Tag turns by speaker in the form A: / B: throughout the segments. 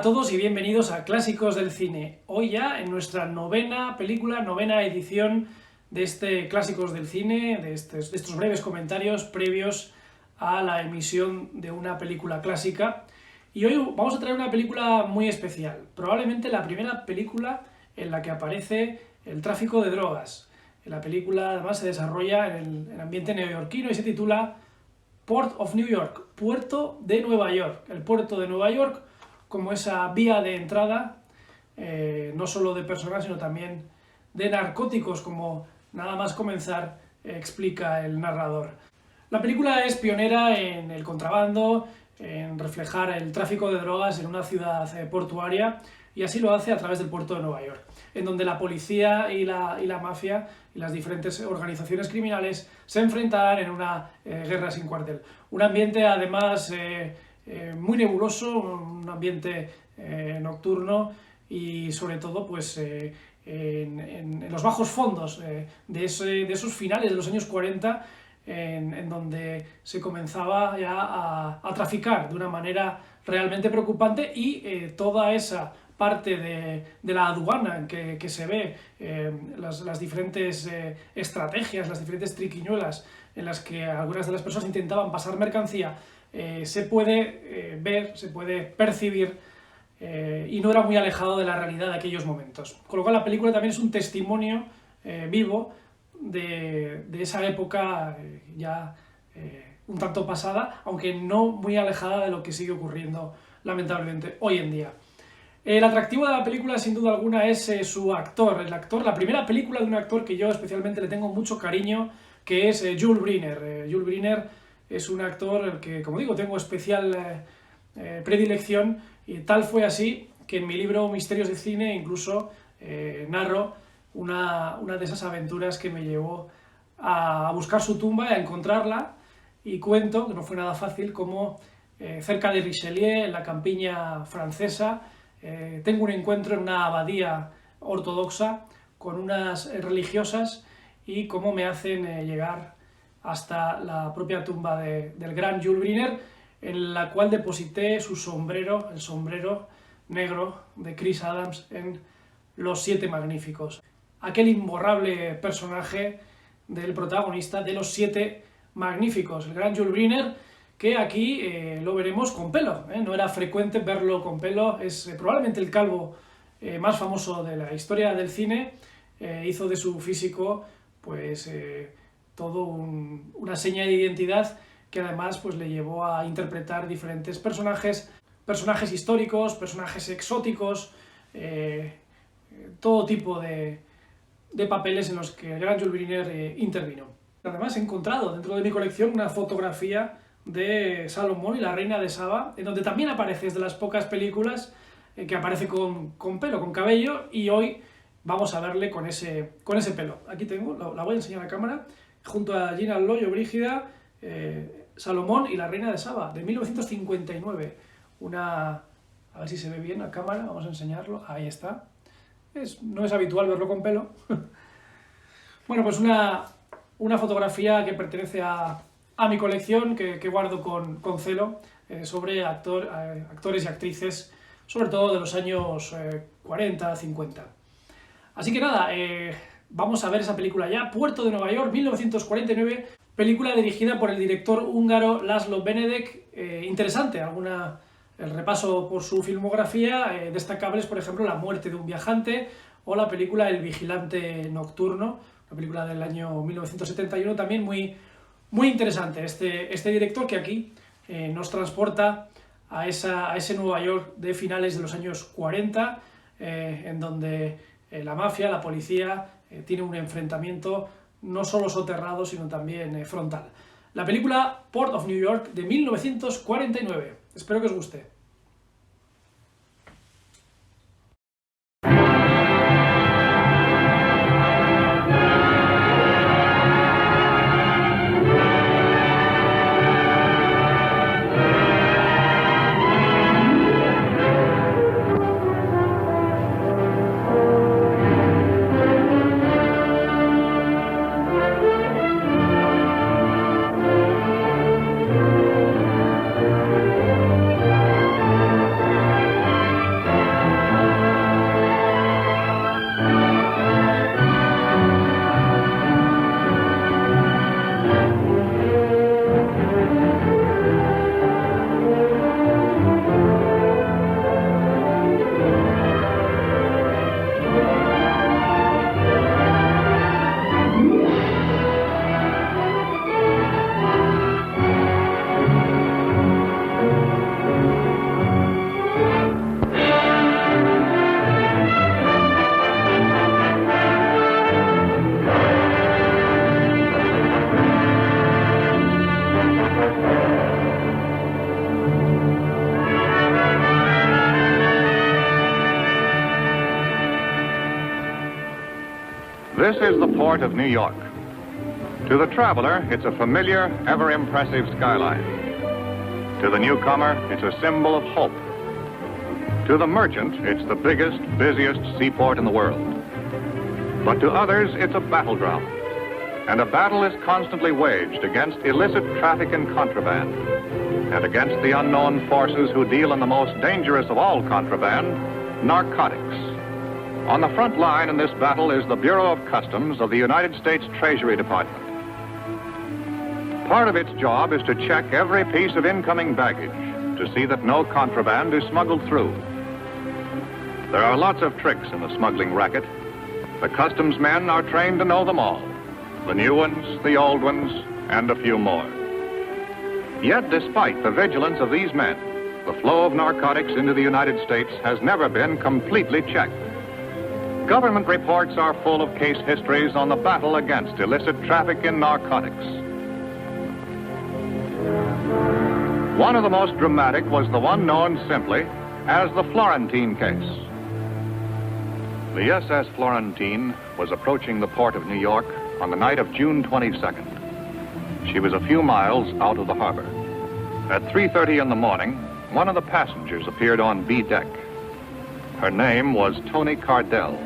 A: a todos y bienvenidos a Clásicos del Cine. Hoy ya en nuestra novena película, novena edición de este Clásicos del Cine, de estos breves comentarios previos a la emisión de una película clásica. Y hoy vamos a traer una película muy especial, probablemente la primera película en la que aparece el tráfico de drogas. La película además se desarrolla en el ambiente neoyorquino y se titula Port of New York, Puerto de Nueva York. El Puerto de Nueva York como esa vía de entrada, no solo de personas, sino también de narcóticos, como nada más comenzar explica el narrador. La película es pionera en el contrabando, en reflejar el tráfico de drogas en una ciudad portuaria, y así lo hace a través del puerto de Nueva York, en donde la policía y la mafia y las diferentes organizaciones criminales se enfrentan en una guerra sin cuartel. Un ambiente además muy nebuloso, un ambiente nocturno y sobre todo pues en los bajos fondos de esos finales de los años 40 en donde se comenzaba ya a traficar de una manera realmente preocupante y toda esa parte de la aduana que se ve, las diferentes estrategias, las diferentes triquiñuelas en las que algunas de las personas intentaban pasar mercancía, se puede ver, se puede percibir y no era muy alejado de la realidad de aquellos momentos. Con lo cual la película también es un testimonio vivo de esa época ya un tanto pasada, aunque no muy alejada de lo que sigue ocurriendo lamentablemente hoy en día. El atractivo de la película sin duda alguna es su actor, la primera película de un actor que yo especialmente le tengo mucho cariño, que es Yul Brynner. Yul Brynner es un actor al que, como digo, tengo especial predilección, y tal fue así que en mi libro Misterios de Cine incluso narro una de esas aventuras que me llevó a buscar su tumba, a encontrarla, y cuento, que no fue nada fácil, cómo cerca de Richelieu, en la campiña francesa, tengo un encuentro en una abadía ortodoxa con unas religiosas y cómo me hacen llegar hasta la propia tumba del gran Yul Brynner, en la cual deposité su sombrero, el sombrero negro de Chris Adams en Los Siete Magníficos. Aquel imborrable personaje del protagonista de Los Siete Magníficos, el gran Yul Brynner, que aquí lo veremos con pelo, no era frecuente verlo con pelo, es probablemente el calvo más famoso de la historia del cine, hizo de su físico pues todo una seña de identidad que además pues le llevó a interpretar diferentes personajes históricos, personajes exóticos, todo tipo de papeles en los que el gran Yul Brynner intervino. Además he encontrado dentro de mi colección una fotografía de Salomón y la reina de Saba, en donde también aparece, es de las pocas películas que aparece con pelo, con cabello, y hoy vamos a verle con ese pelo. Aquí tengo, la voy a enseñar a cámara, junto a Gina Loyo Brígida, Salomón y la reina de Saba, de 1959. A ver si se ve bien a cámara, vamos a enseñarlo, ahí está. No es habitual verlo con pelo. Bueno, pues una fotografía que pertenece a mi colección, que guardo con celo, sobre actores y actrices, sobre todo de los años 40, 50. Así que nada, vamos a ver esa película ya, Puerto de Nueva York, 1949, película dirigida por el director húngaro László Benedek. Interesante, el repaso por su filmografía, destacables por ejemplo La muerte de un viajante o la película El vigilante nocturno, una película del año 1971 también muy interesante. Este director que aquí nos transporta a ese Nueva York de finales de los años 40, en donde la mafia, la policía, tiene un enfrentamiento no solo soterrado, sino también frontal. La película Port of New York de 1949. Espero que os guste.
B: This is the port of New York. To the traveler, it's a familiar, ever-impressive skyline. To the newcomer, it's a symbol of hope. To the merchant, it's the biggest, busiest seaport in the world. But to others, it's a battleground. And a battle is constantly waged against illicit traffic in contraband and against the unknown forces who deal in the most dangerous of all contraband, narcotics. On the front line in this battle is the Bureau of Customs of the United States Treasury Department. Part of its job is to check every piece of incoming baggage to see that no contraband is smuggled through. There are lots of tricks in the smuggling racket. The customs men are trained to know them all. The new ones, the old ones, and a few more. Yet, despite the vigilance of these men, the flow of narcotics into the United States has never been completely checked. Government reports are full of case histories on the battle against illicit traffic in narcotics. One of the most dramatic was the one known simply as the Florentine case. The SS Florentine was approaching the port of New York on the night of June 22nd. She was a few miles out of the harbor. At 3:30 in the morning, one of the passengers appeared on B deck. Her name was Tony Cardell.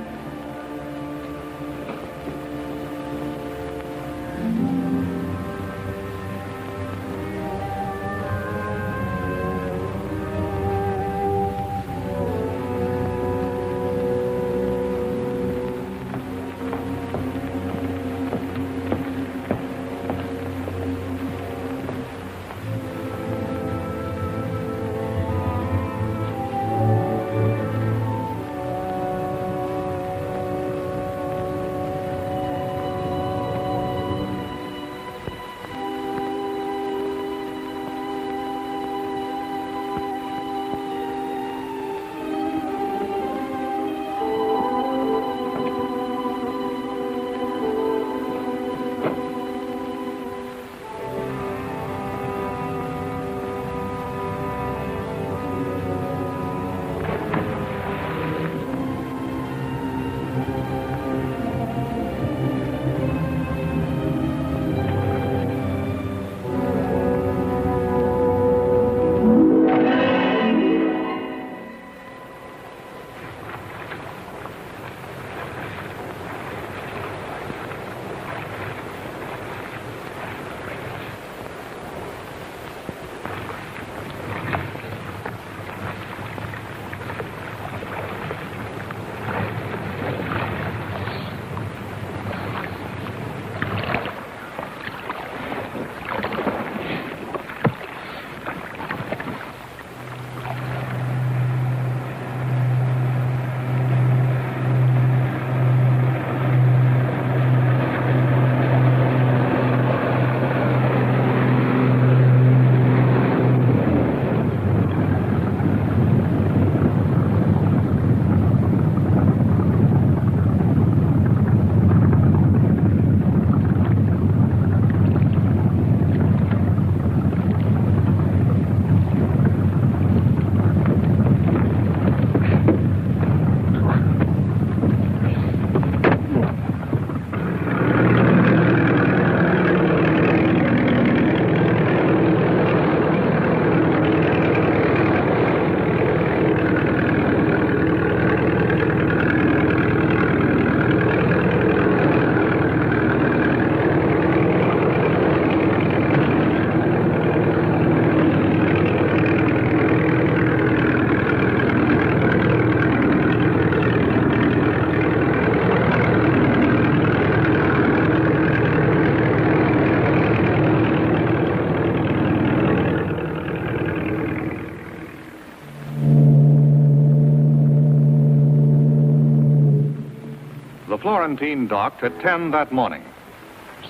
B: The Florentine docked at 10 that morning.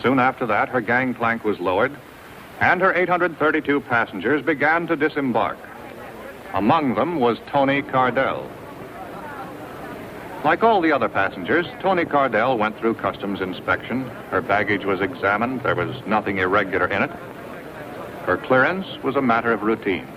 B: Soon after that, her gangplank was lowered, and her 832 passengers began to disembark. Among them was Tony Cardell. Like all the other passengers, Tony Cardell went through customs inspection. Her baggage was examined. There was nothing irregular in it. Her clearance was a matter of routine.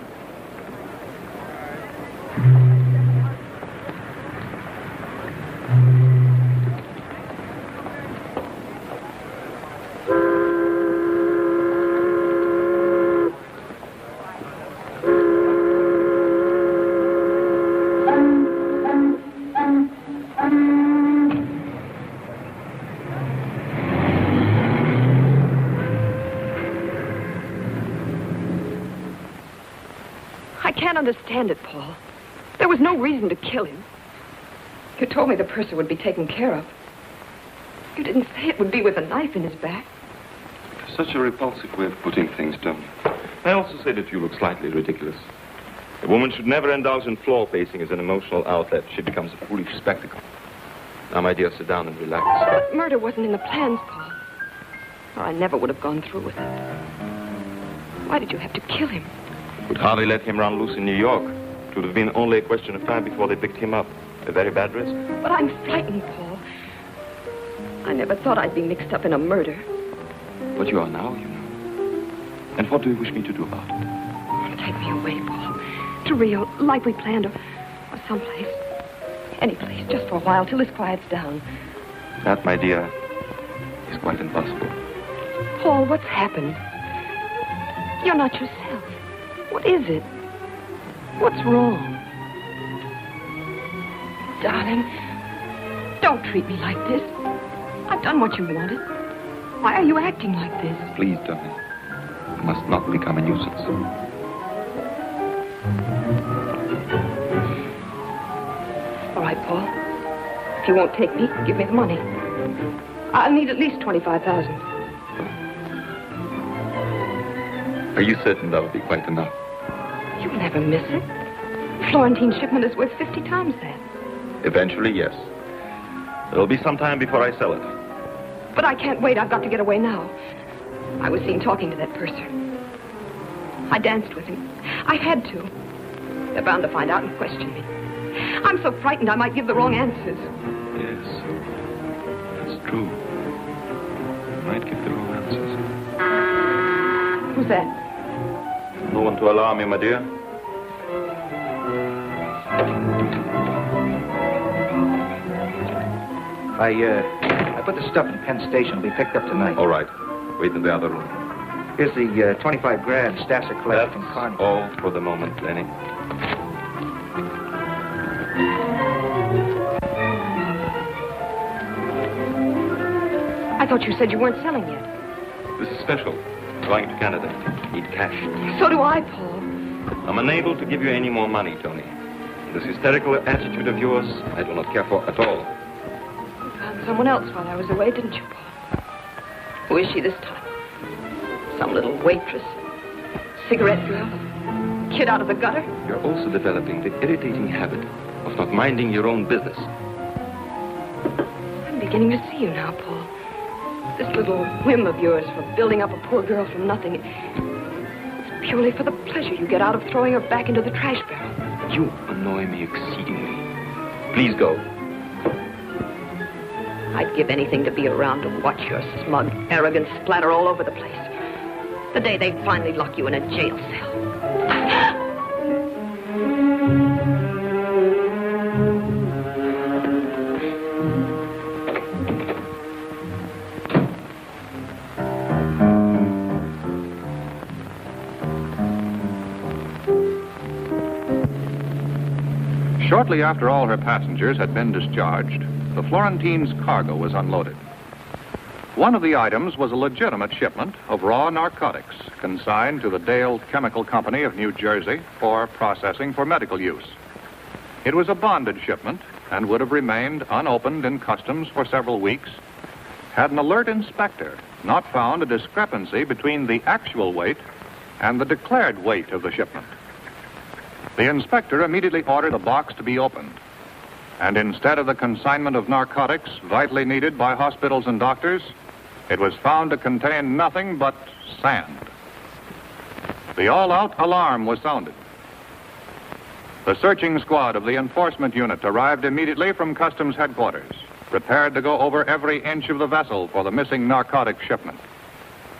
C: can't understand it, Paul. There was no reason to kill him. You told me the purser would be taken care of. You didn't say it would be with a knife in his back.
D: Such a repulsive way of putting things, Tony. I also say that you look slightly ridiculous. A woman should never indulge in floor pacing as an emotional outlet. She becomes a foolish spectacle. Now, my dear, sit down and relax.
C: But murder wasn't in the plans, Paul. Or I never would have gone through with it. Why did you have to kill him?
D: Would hardly let him run loose in New York. It would have been only a question of time before they picked him up. A very bad risk.
C: But I'm frightened, Paul. I never thought I'd be mixed up in a murder.
D: But you are now, you know. And what do you wish me to do about it?
C: Take me away, Paul. To Rio, like we planned, or someplace. Any place, just for a while, till this quiets down.
D: That, my dear, is quite impossible.
C: Paul, what's happened? You're not yourself. What is it? What's wrong? Darling, don't treat me like this. I've done what you wanted. Why are you acting like this?
D: Please, darling. You must not become a nuisance.
C: All right, Paul. If you won't take me, give me the money. I'll need at least $25,000.
D: Are you certain that'll be quite enough?
C: You'll never miss it. Florentine's shipment is worth 50 times that.
D: Eventually, yes. It'll be some time before I sell it.
C: But I can't wait. I've got to get away now. I was seen talking to that purser. I danced with him. I had to. They're bound to find out and question me. I'm so frightened I might give the wrong answers.
D: Yes. That's true. You might give the wrong answers.
C: Who's that?
D: No one to alarm you, my dear.
E: I put the stuff in Penn Station. It'll be picked up tonight.
D: All right. Wait in the other room.
E: Here's the 25 grand Stasser collected from Carnegie.
D: All for the moment, Lenny.
C: I thought you said you weren't selling yet.
D: This is special. Going to Canada. Need cash.
C: So do I, Paul.
D: I'm unable to give you any more money, Tony. This hysterical attitude of yours, I do not care for at all.
C: You found someone else while I was away, didn't you, Paul? Who is she this time? Some little waitress? Cigarette girl? Kid out of the gutter?
D: You're also developing the irritating habit of not minding your own business.
C: I'm beginning to see you now, Paul. This little whim of yours for building up a poor girl from nothing, it's purely for the pleasure you get out of throwing her back into the trash barrel.
D: You annoy me exceedingly. Please go.
C: I'd give anything to be around to watch your smug arrogance splatter all over the place. The day they finally lock you in a jail cell.
B: Shortly after all her passengers had been discharged, the Florentine's cargo was unloaded. One of the items was a legitimate shipment of raw narcotics consigned to the Dale Chemical Company of New Jersey for processing for medical use. It was a bonded shipment and would have remained unopened in customs for several weeks had an alert inspector not found a discrepancy between the actual weight and the declared weight of the shipment. The inspector immediately ordered the box to be opened, and instead of the consignment of narcotics vitally needed by hospitals and doctors, it was found to contain nothing but sand. The all-out alarm was sounded. The searching squad of the enforcement unit arrived immediately from customs headquarters, prepared to go over every inch of the vessel for the missing narcotics shipment.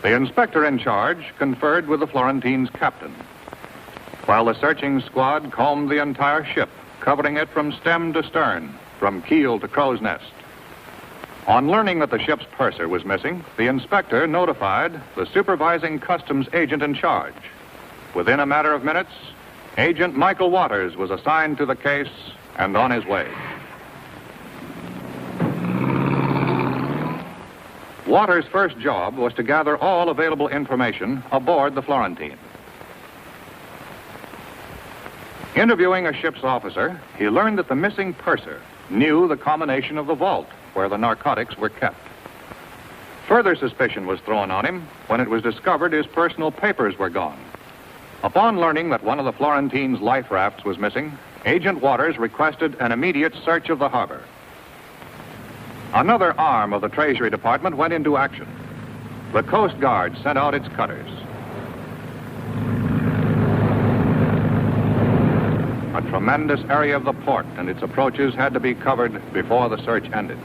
B: The inspector in charge conferred with the Florentine's captain, while the searching squad combed the entire ship, covering it from stem to stern, from keel to crow's nest. On learning that the ship's purser was missing, the inspector notified the supervising customs agent in charge. Within a matter of minutes, Agent Michael Waters was assigned to the case and on his way. Waters' first job was to gather all available information aboard the Florentine. Interviewing a ship's officer, he learned that the missing purser knew the combination of the vault where the narcotics were kept. Further suspicion was thrown on him when it was discovered his personal papers were gone. Upon learning that one of the Florentine's life rafts was missing, Agent Waters requested an immediate search of the harbor. Another arm of the Treasury Department went into action. The Coast Guard sent out its cutters. A tremendous area of the port and its approaches had to be covered before the search ended.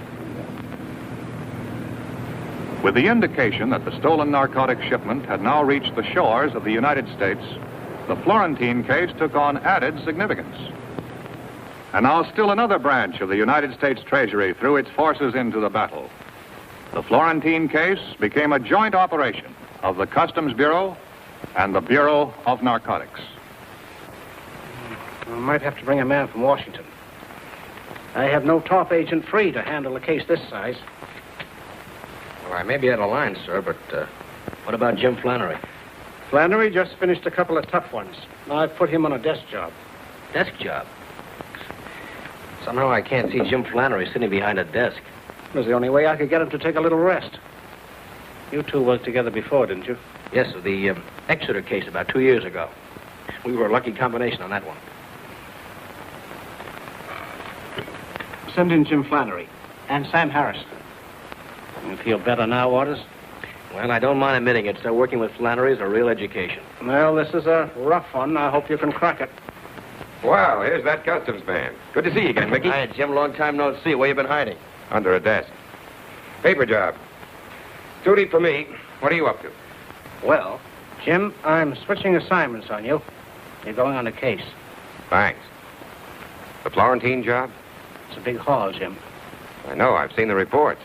B: With the indication that the stolen narcotic shipment had now reached the shores of the United States, the Florentine case took on added significance. And now still another branch of the United States Treasury threw its forces into the battle. The Florentine case became a joint operation of the Customs Bureau and the Bureau of Narcotics.
E: I might have to bring a man from Washington. I have no top agent free to handle a case this size.
F: Well, I may be out of line, sir, but what about Jim Flannery?
E: Flannery just finished a couple of tough ones. I've put him on a desk job.
F: Desk job? Somehow I can't see Jim Flannery sitting behind a desk.
E: It was the only way I could get him to take a little rest. You two worked together before, didn't you?
F: Yes, sir, the Exeter case about 2 years ago. We were a lucky combination on that one.
E: Send in Jim Flannery and Sam Harrison. You feel better now, Waters?
F: Well, I don't mind admitting it, sir. Working with Flannery is a real education.
E: Well, this is a rough one. I hope you can crack it.
G: Well, here's that customs man. Good to see you again, Mickey.
F: Hi, Jim. Long time no see. Where you been hiding?
G: Under a desk. Paper job. Duty for me. What are you up to?
E: Well, Jim, I'm switching assignments on you. You're going on a case.
G: Thanks. The Florentine job?
E: It's a big haul, Jim.
G: I know. I've seen the reports.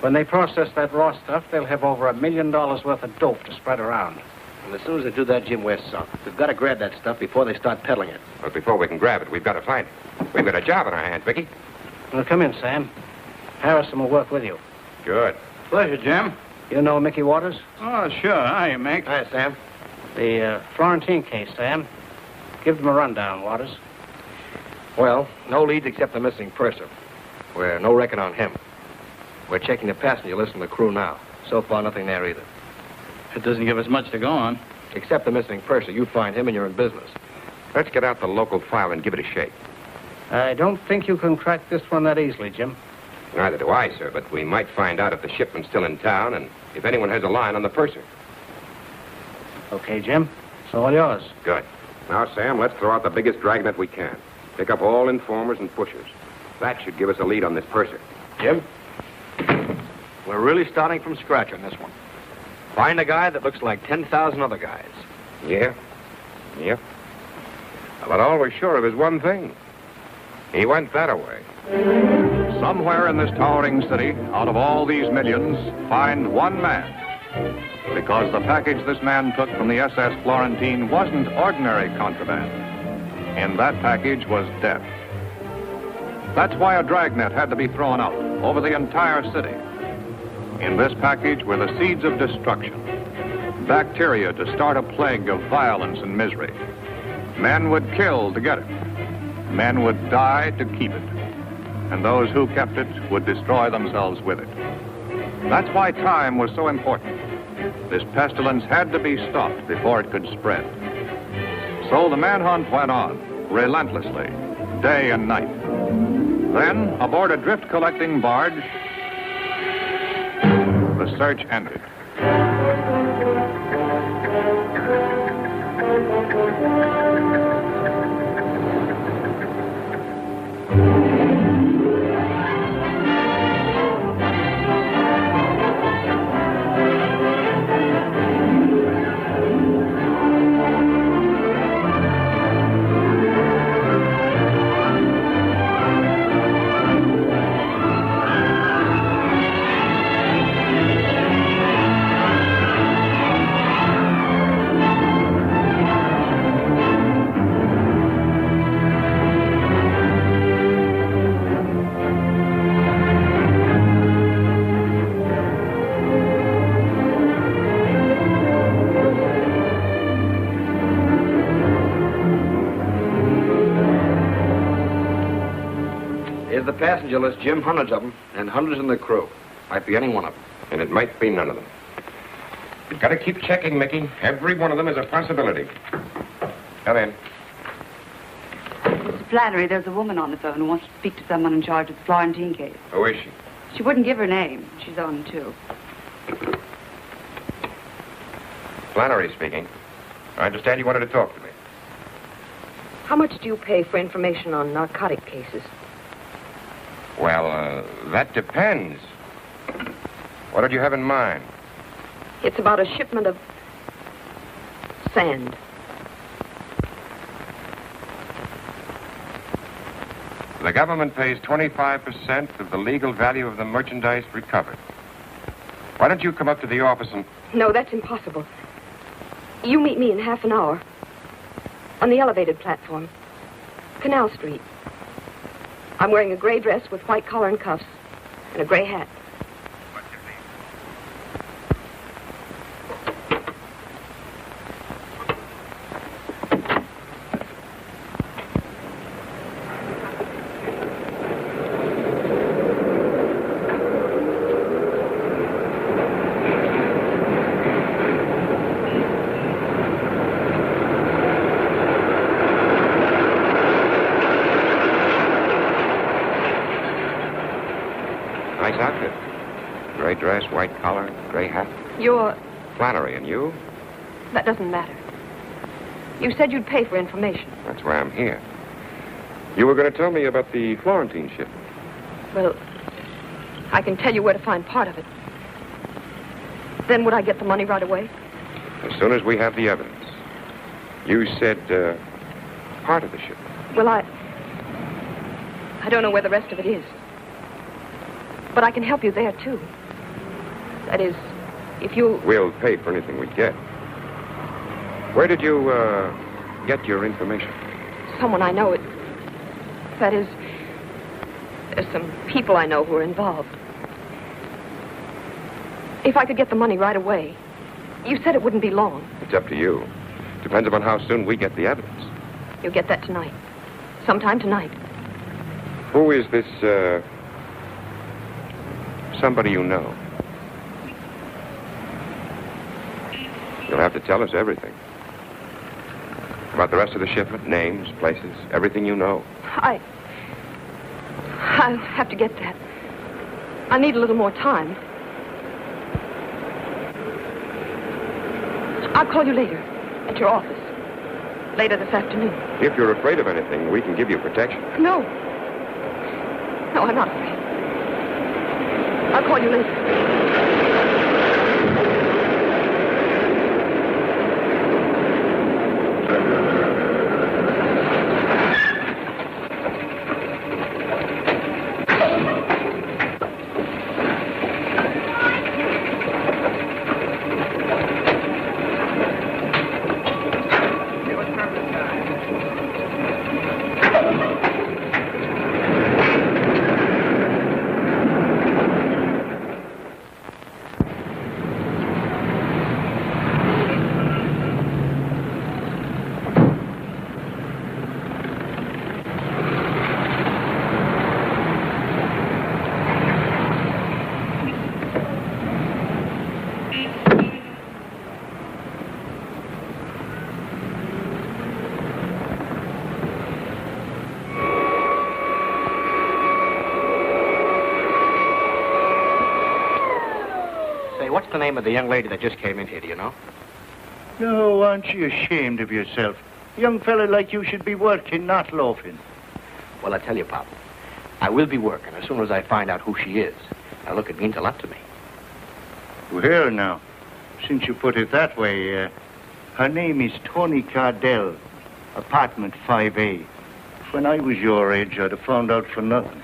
E: When they process that raw stuff, they'll have over $1 million worth of dope to spread around.
F: And as soon as they do that, Jim, we're sunk. We've got to grab that stuff before they start peddling it.
G: But before we can grab it, we've got to find it. We've got a job on our hands, Mickey.
E: Well, come in, Sam. Harrison will work with you.
G: Good.
H: Pleasure, Jim.
E: You know Mickey Waters?
H: Oh, sure. Hi, Mick.
F: Hi, Sam.
E: The Florentine case, Sam. Give them a rundown, Waters.
F: Well, no leads except the missing purser. We're no reckon on him. We're checking the passenger list and the crew now. So far, nothing there either.
H: It doesn't give us much to go on.
F: Except the missing purser. You find him and you're in business.
G: Let's get out the local file and give it a shake.
E: I don't think you can crack this one that easily, Jim.
G: Neither do I, sir, but we might find out if the shipment's still in town and if anyone has a line on the purser.
E: Okay, Jim. It's all yours.
G: Good. Now, Sam, let's throw out the biggest dragnet we can. Pick up all informers and pushers. That should give us a lead on this purser.
F: Jim? We're really starting from scratch on this one. Find a guy that looks like 10,000 other guys.
G: Yeah? Yep. But all we're sure of is one thing. He went that away.
B: Somewhere in this towering city, out of all these millions, find one man. Because the package this man took from the SS Florentine wasn't ordinary contraband. In that package was death. That's why a dragnet had to be thrown out over the entire city. In this package were the seeds of destruction, bacteria to start a plague of violence and misery. Men would kill to get it. Men would die to keep it. And those who kept it would destroy themselves with it. That's why time was so important. This pestilence had to be stopped before it could spread. So the manhunt went on, relentlessly, day and night. Then, aboard a drift-collecting barge, the search ended.
F: Here's the passenger list, Jim. Hundreds of them, and hundreds in the crew. Might be any one of them.
G: And it might be none of them. You've got to keep checking, Mickey. Every one of them is a possibility. Come in.
I: Mr. Flannery, there's a woman on the phone who wants to speak to someone in charge of the Florentine case.
G: Who is she?
I: She wouldn't give her name. She's on, too.
G: Flannery speaking. I understand you wanted to talk to me.
C: How much do you pay for information on narcotic cases?
G: Well, that depends. What did you have in mind?
C: It's about a shipment of sand.
G: The government pays 25% of the legal value of the merchandise recovered. Why don't you come up to the office and...
C: No, that's impossible. You meet me in half an hour. On the elevated platform. Canal Street. I'm wearing a gray dress with white collar and cuffs. And a gray hat.
G: Nice outfit. Gray dress, white collar, gray hat.
C: You're...
G: Flannery, and you?
C: That doesn't matter. You said you'd pay for information.
G: That's why I'm here. You were going to tell me about the Florentine ship.
C: Well, I can tell you where to find part of it. Then would I get the money right away?
G: As soon as we have the evidence. You said, part of the ship.
C: Well, I don't know where the rest of it is. But I can help you there, too. That is, if you...
G: We'll pay for anything we get. Where did you, get your information?
C: Someone I know. That is, there's some people I know who are involved. If I could get the money right away, you said it wouldn't be long.
G: It's up to you. Depends upon how soon we get the evidence.
C: You'll get that tonight. Sometime tonight.
G: Who is this, somebody you know? You'll have to tell us everything. About the rest of the shipment, names, places, everything you know.
C: I'll have to get that. I need a little more time. I'll call you later, at your office. Later this afternoon.
G: If you're afraid of anything, we can give you protection.
C: No. No, I'm not afraid. I'll call you later.
F: What's the name of the young lady that just came in here, do you know?
H: No, aren't you ashamed of yourself? A young fella like you should be working, not loafing.
F: Well, I tell you, Pop, I will be working as soon as I find out who she is. Now, look, it means a lot to me.
H: Well, now, since you put it that way, her name is Tony Cardell, apartment 5A. When I was your age, I'd have found out for nothing.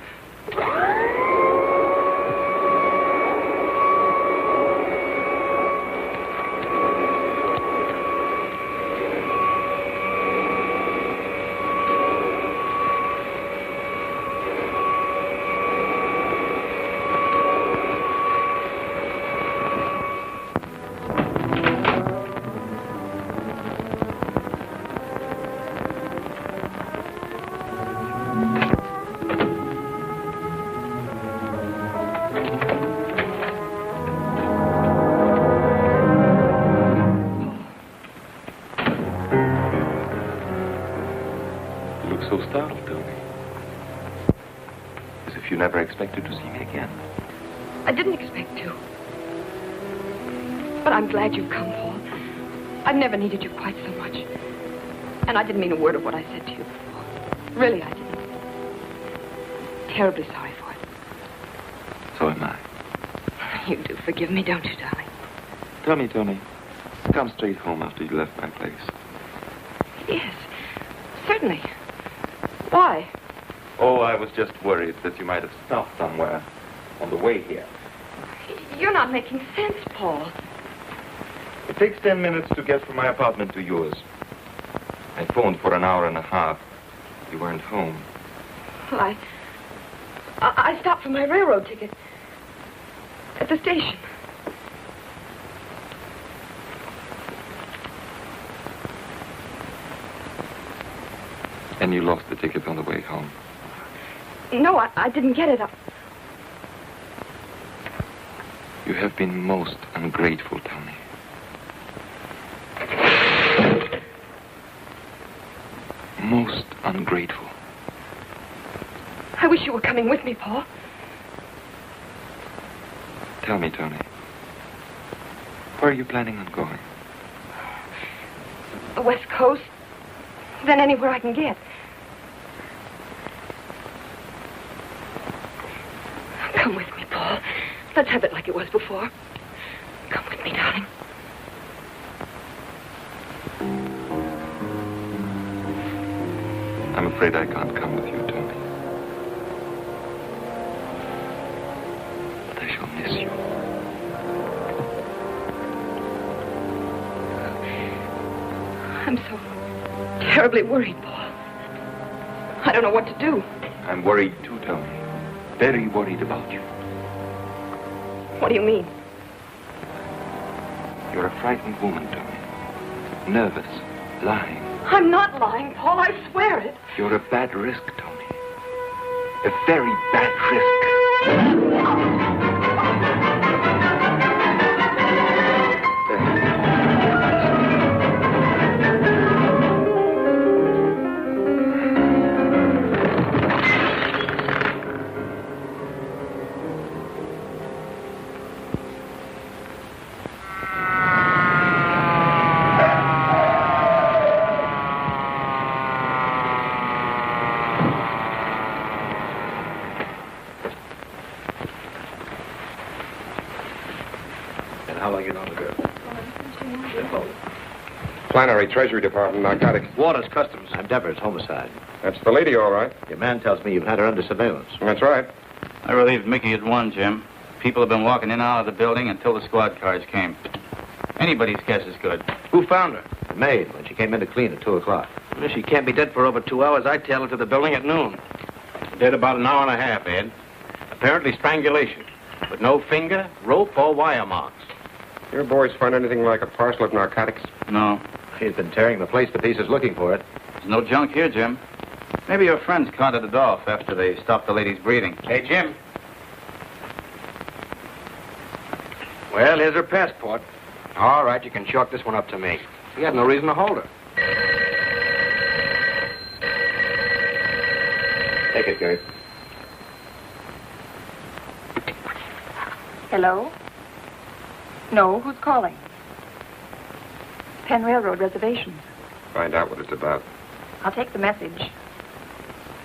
D: so startled, Tony. As if you never expected to see me again.
C: I didn't expect to. But I'm glad you've come, Paul. I've never needed you quite so much. And I didn't mean a word of what I said to you before. Really, I didn't. Terribly sorry for it.
D: So am I.
C: You do forgive me, don't you, darling?
D: Tell me, Tony, come straight home after you left my place.
C: Yes, certainly. Why?
D: Oh, I was just worried that you might have stopped somewhere on the way here.
C: You're not making sense, Paul.
D: It takes 10 minutes to get from my apartment to yours. I phoned for an hour and a half. You weren't home.
C: Well, I stopped for my railroad ticket at the station.
D: And you lost the ticket on the way home.
C: No, I didn't get it.
D: You have been most ungrateful, Tony. Most ungrateful.
C: I wish you were coming with me, Paul.
D: Tell me, Tony, where are you planning on going?
C: The West Coast. Then anywhere I can get. Come with me, Paul. Let's have it like it was before. Come with me, darling.
D: I'm afraid I can't come with you, Tony. But I shall miss you.
C: I'm so terribly worried, Paul. I don't know what to do.
D: I'm worried too, Tony. Very worried about you.
C: What do you mean?
D: You're a frightened woman, Tony. Nervous, lying.
C: I'm not lying, Paul. I swear it.
D: You're a bad risk, Tony. A very bad risk.
G: Flannery, Treasury Department, narcotics.
F: Waters, Customs. I'm Devers, homicide.
G: That's the lady, all right.
F: Your man tells me you've had her under surveillance.
G: That's right.
E: I relieved Mickey at 1, Jim. People have been walking in and out of the building until the squad cars came. Anybody's guess is good.
F: Who found her? The maid, when she came in to clean at 2 o'clock. Well, if she can't be dead for over 2 hours, I'd tail her to the building at noon.
E: Dead about an hour and a half, Ed. Apparently strangulation. But no finger, rope, or wire marks.
G: Your boys find anything like a parcel of narcotics?
E: No.
F: He's been tearing the place to pieces looking for it.
E: There's no junk here, Jim. Maybe your friends carted it off after they stopped the lady's breathing.
F: Hey, Jim. Well, here's her passport. All right, you can chalk this one up to me. We had no reason to hold her. Take it, Gary.
J: Hello? No, who's calling? Penn Railroad reservations.
G: Find out what it's about.
J: I'll take the message.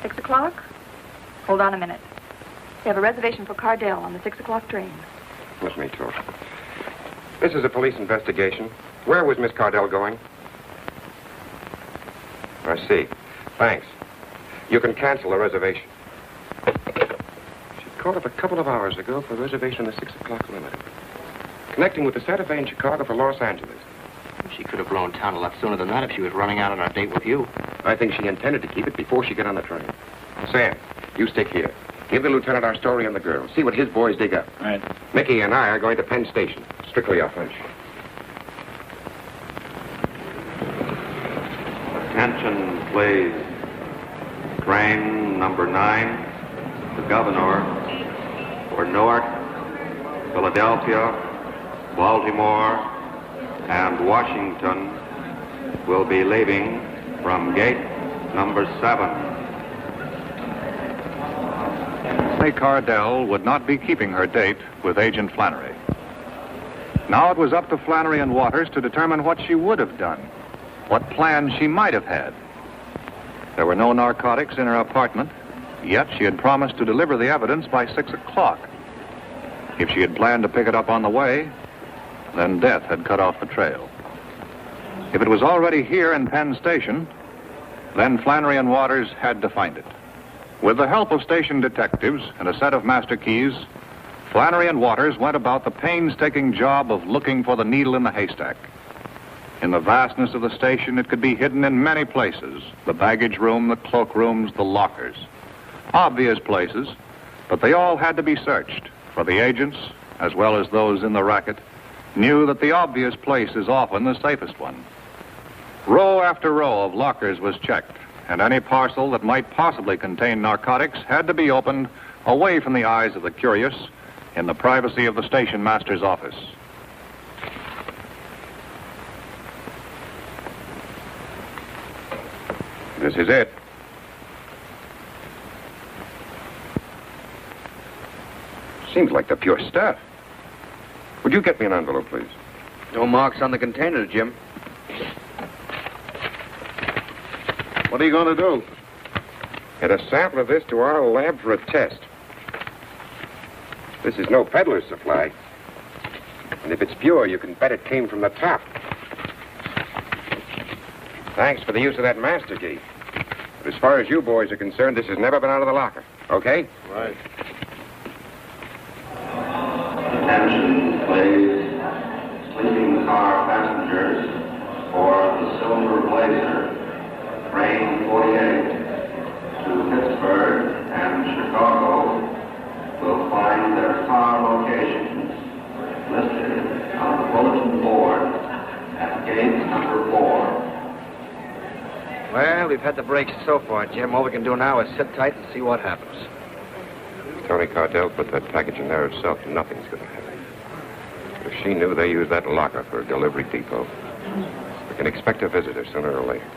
J: 6 o'clock? Hold on a minute. We have a reservation for Cardell on the 6 o'clock train.
G: Let me talk. This is a police investigation. Where was Miss Cardell going? I see. Thanks. You can cancel the reservation. She called up a couple of hours ago for a reservation on the 6 o'clock limited. Connecting with the Santa Fe in Chicago for Los Angeles.
F: She could have blown town a lot sooner than that if she was running out on our date with you.
G: I think she intended to keep it before she got on the train. Sam, you stick here. Give the lieutenant our story on the girl. See what his boys dig up.
E: All right.
G: Mickey and I are going to Penn Station. Strictly off lunch.
K: Attention, please. Train number 9, the Governor, for Newark, Philadelphia, Baltimore, and Washington will be leaving from gate number 7.
B: Tony Cardell would not be keeping her date with Agent Flannery. Now it was up to Flannery and Waters to determine what she would have done, what plans she might have had. There were no narcotics in her apartment, yet she had promised to deliver the evidence by 6 o'clock. If she had planned to pick it up on the way, then death had cut off the trail. If it was already here in Penn Station, then Flannery and Waters had to find it. With the help of station detectives and a set of master keys, Flannery and Waters went about the painstaking job of looking for the needle in the haystack. In the vastness of the station, it could be hidden in many places: the baggage room, the cloak rooms, the lockers. Obvious places, but they all had to be searched, for the agents, as well as those in the racket, knew that the obvious place is often the safest one. Row after row of lockers was checked, and any parcel that might possibly contain narcotics had to be opened away from the eyes of the curious in the privacy of the station master's office.
G: This is it. Seems like the pure stuff. Would you get me an envelope, please?
F: No marks on the container, Jim.
G: What are you going to do? Get a sample of this to our lab for a test. This is no peddler's supply. And if it's pure, you can bet it came from the top. Thanks for the use of that master key. But as far as you boys are concerned, this has never been out of the locker. Okay?
F: Right.
K: Attention, please. Sleeping car passengers for the Silver Blazer, train 48 to Pittsburgh and Chicago will find their car locations listed on the bulletin board at gate number 4.
F: Well, we've had the breaks so far, Jim. All we can do now is sit tight and see what happens.
G: Tony Cardell put that package in there herself. Nothing's going to happen. If she knew they used that locker for a delivery depot, we can expect a visitor sooner or later.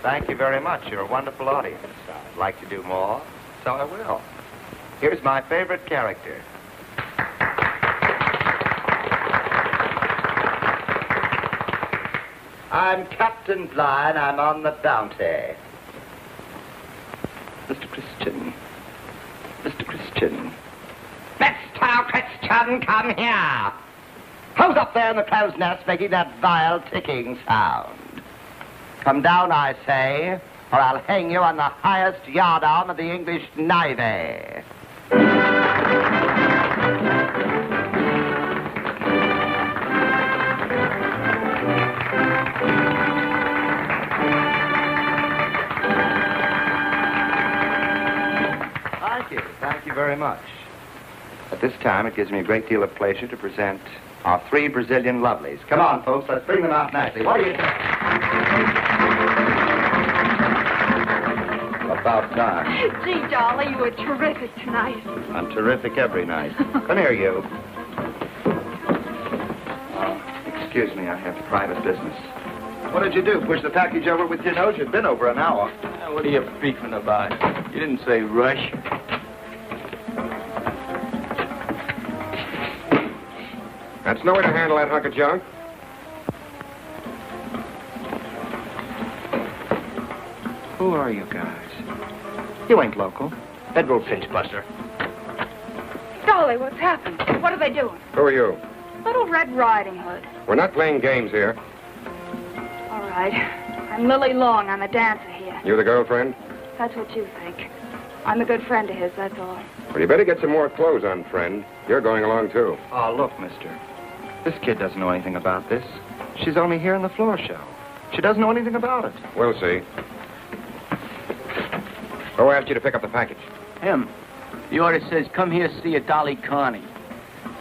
F: Thank you very much. You're a wonderful audience. I'd like to do more, so I will. Here's my favorite character. I'm Captain Bligh, and I'm on the bounty. Mr. Christian. Mr. Christian. Mr. Christian, come here. Who's up there in the crow's nest making that vile ticking sound? Come down, I say,
L: or I'll hang you on the highest yardarm of the English Navy.
M: Thank you very much. At this time, it gives me a great deal of pleasure to present our 3 Brazilian lovelies. Come on, folks, let's bring them out nicely. What do you think? About time.
C: Gee, Dolly, you were terrific tonight.
M: I'm terrific every night. Come here, you. Excuse me, I have private business. What did you do? Push the package over with your nose? You've been over an hour.
E: What are you beefing about? You didn't say rush.
G: That's no way to handle that hunk of junk.
M: Who are you guys? You ain't local. Federal pinch buster.
J: Dolly, what's happened? What are they doing?
G: Who are you?
J: Little Red Riding Hood.
G: We're not playing games here.
J: All right. I'm Lily Long. I'm a dancer here.
G: You the girlfriend?
J: That's what you think. I'm a good friend of his, that's all.
G: Well, you better get some more clothes on, friend. You're going along, too.
M: Oh, look, mister. This kid doesn't know anything about this. She's only here in the floor show. She doesn't know anything about it.
G: We'll see. Who asked you to pick up the package?
E: Him. The order says, come here, see a Dolly Carney.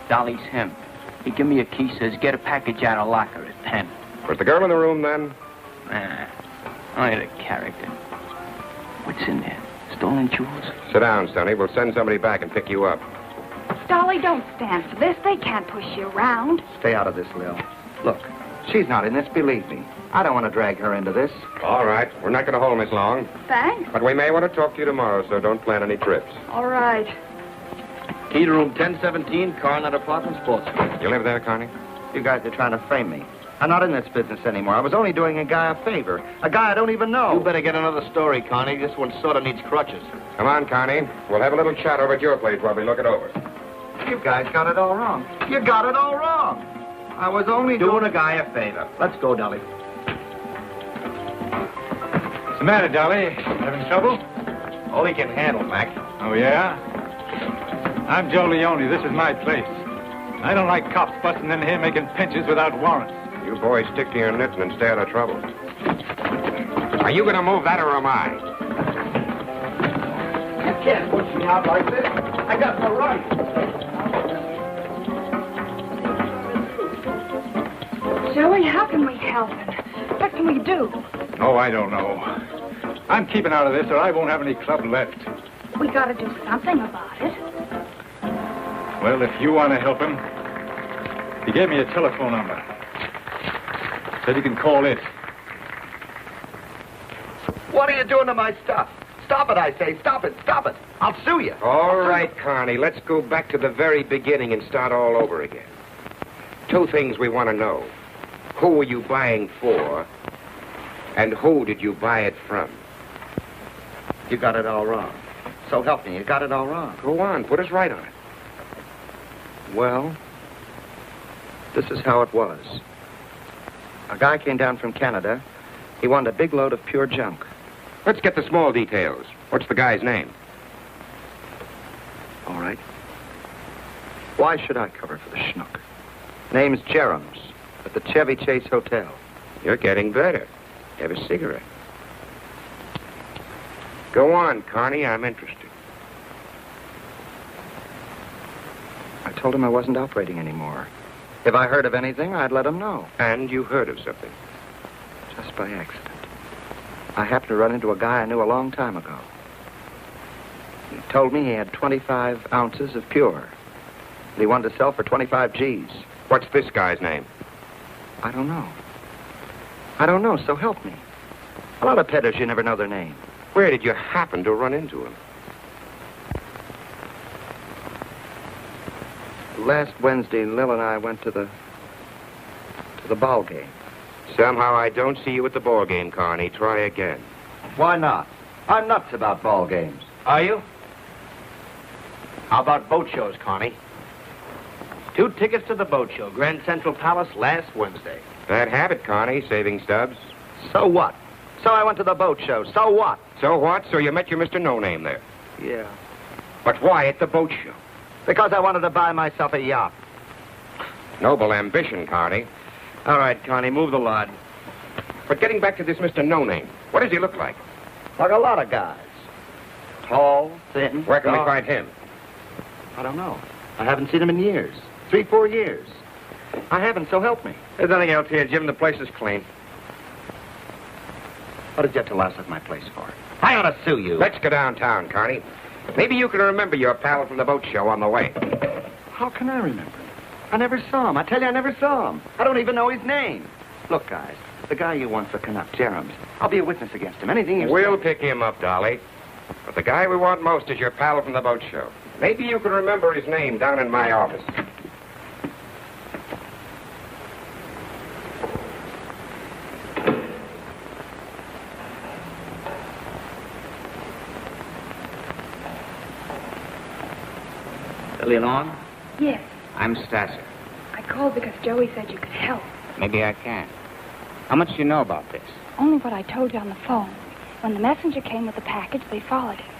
E: Dolly's him. He give me a key, says, get a package out of locker at 10.
G: Was the girl in the room then?
E: Nah, only the character. What's in there? Stolen jewels?
G: Sit down, Sonny. We'll send somebody back and pick you up.
J: Dolly, don't stand for this. They can't push you around.
M: Stay out of this, Lil. Look, she's not in this, believe me. I don't want to drag her into this.
G: All right. We're not going to hold Miss Long.
J: Thanks.
G: But we may want to talk to you tomorrow, so don't plan any trips.
J: All right.
E: Key to room 1017, Coronet Apartment, Sports.
G: You live there, Connie?
M: You guys are trying to frame me. I'm not in this business anymore. I was only doing a guy a favor. A guy I don't even know.
E: You better get another story, Connie. This one sort of needs crutches.
G: Come on, Connie. We'll have a little chat over at your place while we look it over.
M: You guys got it all wrong. You got it all wrong. I was only
E: doing a guy a favor. Let's go, Dolly.
N: What's the matter, Dolly? Having trouble?
F: All he can handle, Mac.
N: Oh, yeah? I'm Joe Leone. This is my place. I don't like cops busting in here making pinches without warrants.
G: You boys stick to your knitting and stay out of trouble. Are you going to move that or am I?
M: You can't push me out like this. I got no right.
J: Joey, how can we help him? What can we do?
N: Oh, I don't know. I'm keeping out of this or I won't have any club left.
J: We gotta do something about it.
N: Well, if you want to help him, he gave me a telephone number. Said you can call it.
M: What are you doing to my stuff? Stop it, I say. Stop it. Stop it. I'll sue you.
G: All right, Connie. Let's go back to the very beginning and start all over again. 2 things we want to know. Who were you buying for? And who did you buy it from?
M: You got it all wrong. So help me. You got it all wrong.
G: Go on. Put us right on it.
M: Well, this is how it was. A guy came down from Canada. He wanted a big load of pure junk.
G: Let's get the small details. What's the guy's name?
M: All right. Why should I cover for the schnook? Name's Jerems, at the Chevy Chase Hotel.
G: You're getting better. Have a cigarette. Go on, Connie. I'm interested.
M: I told him I wasn't operating anymore. If I heard of anything, I'd let him know.
G: And you heard of something?
M: Just by accident. I happened to run into a guy I knew a long time ago. He told me he had 25 ounces of pure. And he wanted to sell for 25 G's.
G: What's this guy's name?
M: I don't know. I don't know, so help me. A lot of peddlers, you never know their name.
G: Where did you happen to run into him?
M: Last Wednesday, Lil and I went to the ball game.
G: Somehow I don't see you at the ball game, Connie. Try again.
L: Why not? I'm nuts about ball games.
F: Are you? How about boat shows, Connie? 2 tickets to the boat show, Grand Central Palace, last Wednesday.
G: Bad habit, Connie, saving stubs.
L: So what?
M: So I went to the boat show. So what?
G: So what? So you met your Mr. No-Name there.
M: Yeah.
G: But why at the boat show?
M: Because I wanted to buy myself a yacht.
G: Noble ambition, Carney.
M: All right, Connie, move the lot.
G: But getting back to this Mr. No-Name, what does he look like?
M: Like a lot of guys. Tall, thin.
G: Where can we
M: dark.
G: find him?
M: I don't know. I haven't seen him in years. 3-4 years. I haven't, so help me.
G: There's nothing else here, Jim. The place is clean.
M: What did you have to last at my place for? I ought to sue you.
G: Let's go downtown, Carney. Maybe you can remember your pal from the boat show on the way.
M: How can I remember? I never saw him. I tell you, I never saw him. I don't even know his name. Look, guys, the guy you want for Canuck, Jerems, I'll be a witness against him. Anything you
G: We'll
M: say.
G: pick him up, Dolly. But the guy we want most is your pal from the boat show. Maybe you can remember his name down in my office.
O: Billy Long?
P: Yes.
O: I'm Stasser.
P: I called because Joey said you could help.
O: Maybe I can. How much do you know about this?
P: Only what I told you on the phone. When the messenger came with the package, they followed him.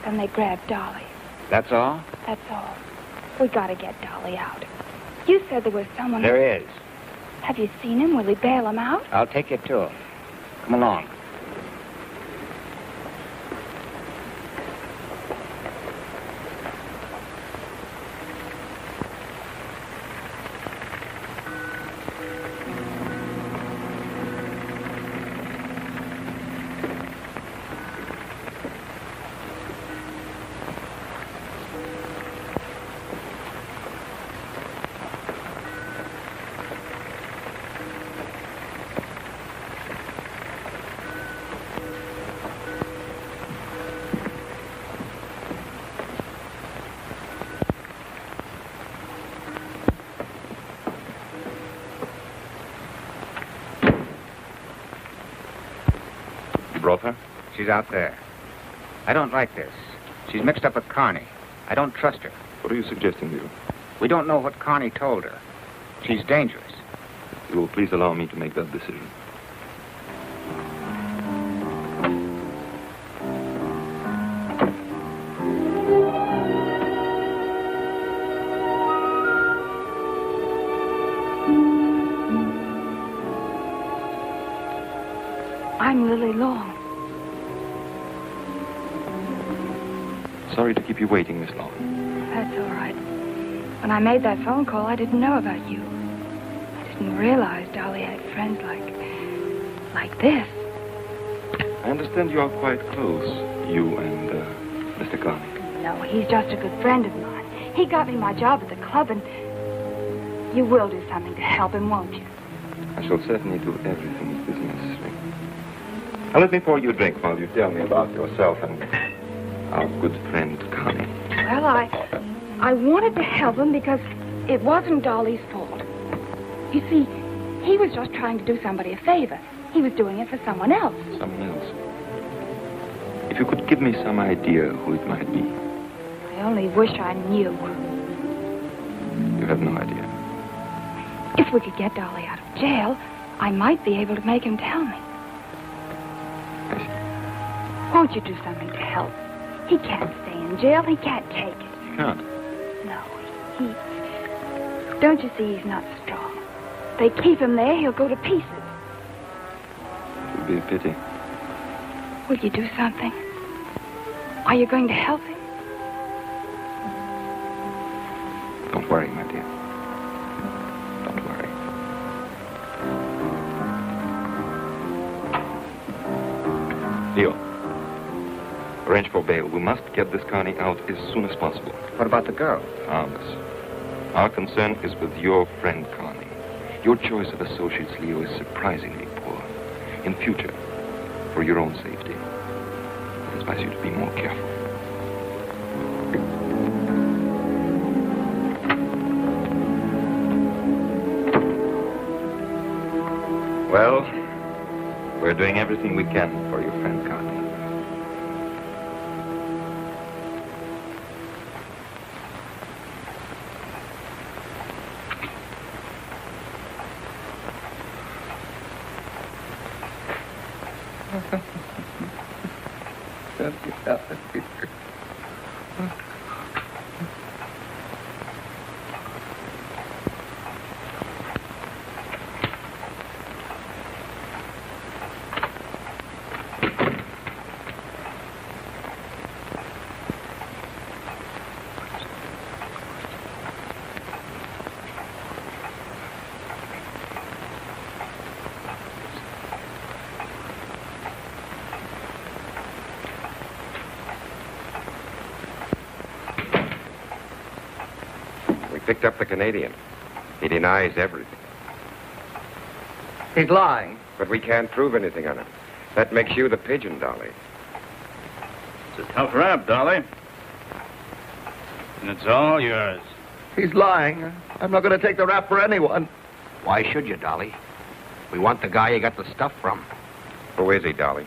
P: Then they grabbed Dolly.
O: That's all?
P: That's all. We gotta get Dolly out. You said there was someone...
O: There is.
P: Have you seen him? Will he bail him out?
O: I'll take you to him. Come along.
D: Brought her?
O: She's out there. I don't like this. She's mixed up with Carney. I don't trust her.
D: What are you suggesting, Leo?
O: We don't know what Carney told her. She's dangerous.
D: You will please allow me to make that decision.
P: I'm Lily Long.
D: Sorry to keep you waiting, Miss Long.
P: That's all right. When I made that phone call, I didn't know about you. I didn't realize Dolly had friends like this.
D: I understand you are quite close, you and Mr. Carney.
P: No, he's just a good friend of mine. He got me my job at the club, and you will do something to help him, won't you?
D: I shall certainly do everything that is necessary. Now let me pour you a drink while you tell me about yourself and our good friend Carney.
P: Well, I wanted to help him because it wasn't Dolly's fault. You see, he was just trying to do somebody a favor. He was doing it for someone else.
D: Someone else? If you could give me some idea who it might be.
P: I only wish I knew.
D: You have no idea.
P: If we could get Dolly out of jail, I might be able to make him tell me.
D: I see.
P: Won't you do something to help? He can't stay in jail. He can't take it.
D: You can't?
P: No, he... Don't you see he's not strong? They keep him there, he'll go to pieces.
D: It would be a pity.
P: Will you do something? Are you going to help him?
D: Don't worry, my dear. Don't worry. Leo, arrange for bail. We must get this Carney out as soon as possible.
O: What about the girl?
D: Harmless. Our concern is with your friend Carney. Your choice of associates, Leo, is surprisingly poor. In future, for your own safety, I advise you to be more careful. Well, we're doing everything we can for your friend Carney.
M: Get out of here.
G: Picked up the Canadian. He denies everything.
M: He's lying.
G: But we can't prove anything on him. That makes you the pigeon, Dolly.
H: It's a tough rap, Dolly. And it's all yours.
M: He's lying. I'm not going to take the rap for anyone.
F: Why should you, Dolly? We want the guy you got the stuff from.
G: Who is he, Dolly?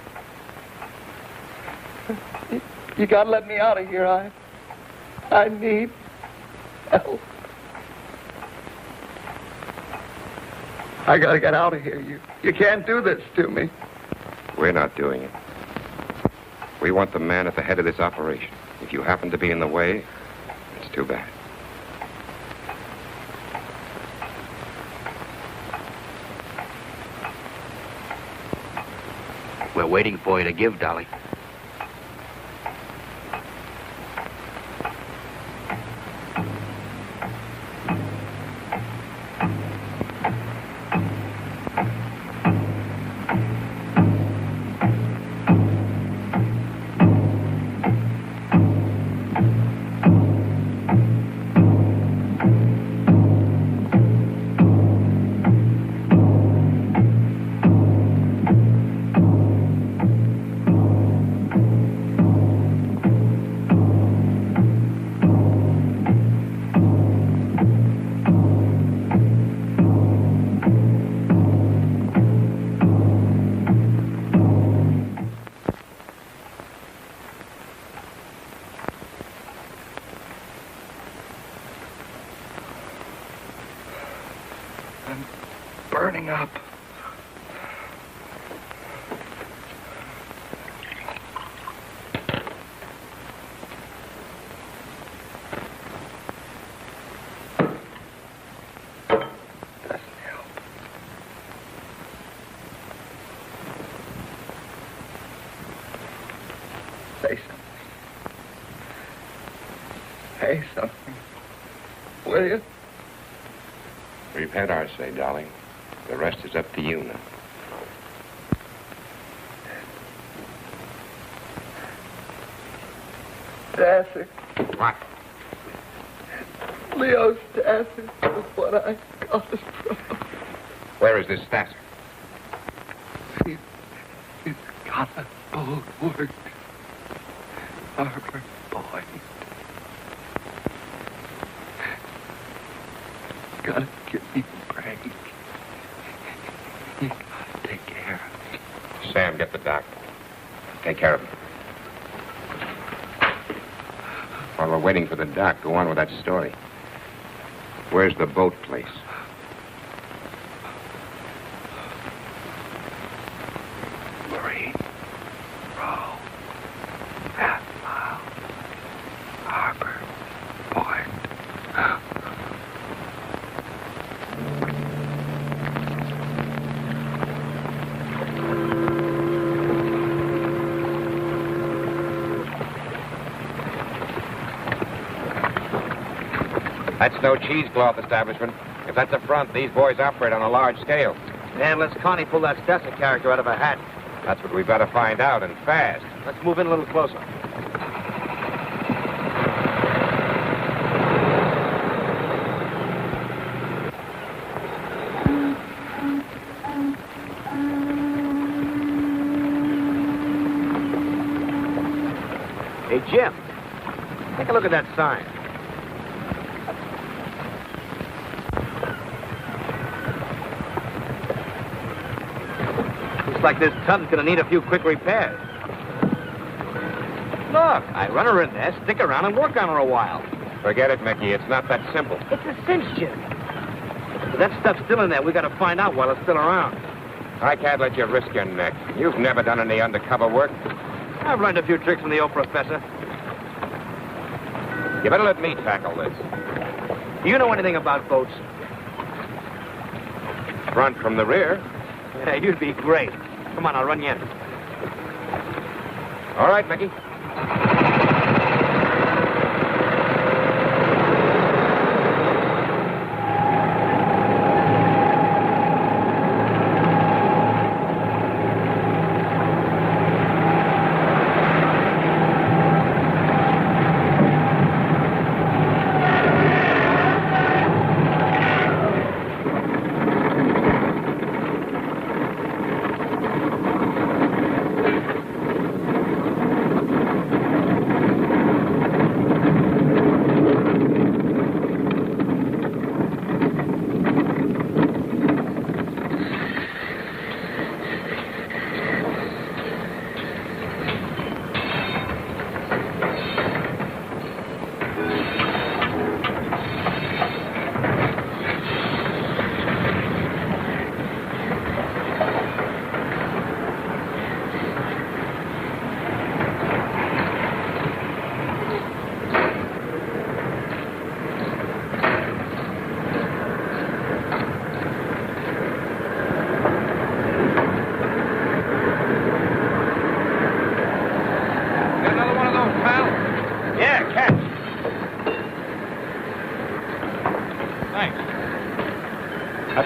M: You got to let me out of here. I need help. I got to get out of here. You can't do this to me.
G: We're not doing it. We want the man at the head of this operation. If you happen to be in the way, it's too bad.
F: We're waiting for you to give, Dolly.
M: Burning up. Doesn't help. Say something. Say something. Will you?
G: We've had our say, Dolly. The rest is up to you now.
M: Stasser.
G: What?
M: Leo Stasser is what I got it from.
G: Where is this Stasser?
M: He's got a boat work. Harbor Point. Gotta give me a break. You gotta take care of me.
G: Sam, get the doctor. Take care of him. While we're waiting for the doc, go on with that story. Where's the boat place?
M: Marine Row. Half Mile. Harbor Point.
G: That's no cheesecloth establishment. If that's a front, these boys operate on a large scale.
F: And let's Connie pull that Stasser character out of her hat.
G: That's what we've got to find out, and fast.
F: Let's move in a little closer. Hey, Jim, take a look at that sign. Looks like this tub's gonna need a few quick repairs. Look, I run her in there, stick around, and work on her a while.
G: Forget it, Mickey. It's not that simple.
F: It's a cinch, Jim. If that stuff's still in there, we gotta find out while it's still around.
G: I can't let you risk your neck. You've never done any undercover work.
F: I've learned a few tricks from the old professor.
G: You better let me tackle this.
F: Do you know anything about boats?
G: Front from the rear.
F: Yeah, you'd be great. Come on, I'll run you in.
G: All right, Mickey.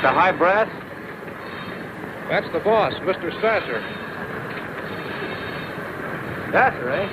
F: The high brass?
Q: That's the boss, Mr. Sasser.
F: Sasser, eh?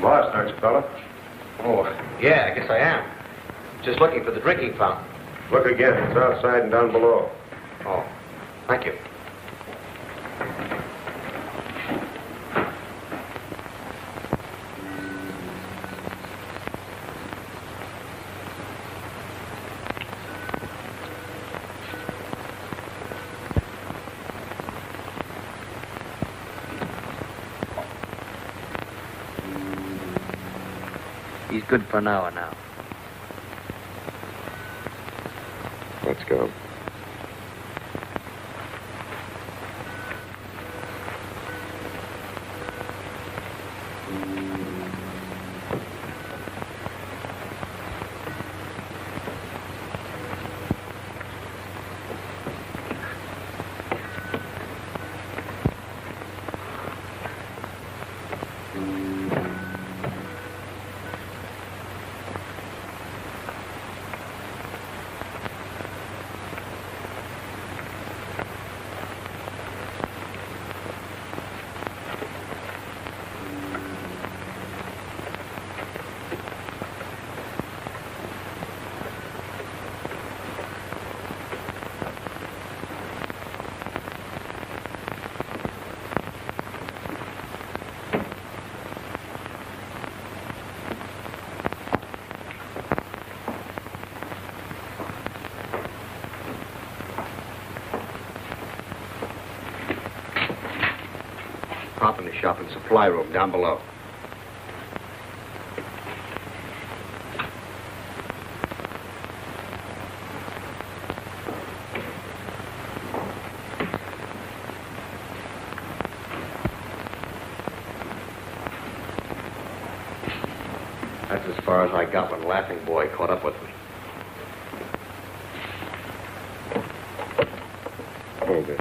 G: Boss, aren't you, fella?
F: Oh, yeah, I guess I am. Just looking for the drinking fountain.
G: Look again. It's outside and down below.
F: Oh, thank you.
M: He's good for an hour now.
G: Let's go.
F: Pop in the shop and supply room down below. as far as I got when Laughing Boy caught up with me. Hold this.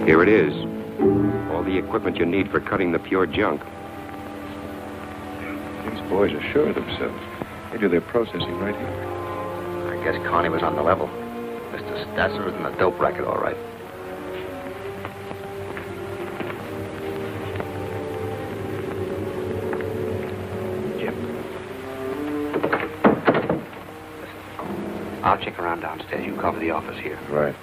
G: Here it is. All the equipment you need for cutting the pure junk.
D: These boys are sure of themselves. They do their processing right here.
F: I guess Connie was on the level. Mr. Stasser is in the dope racket, all right. Jim. Listen, I'll check around downstairs. You cover the office here.
D: Right.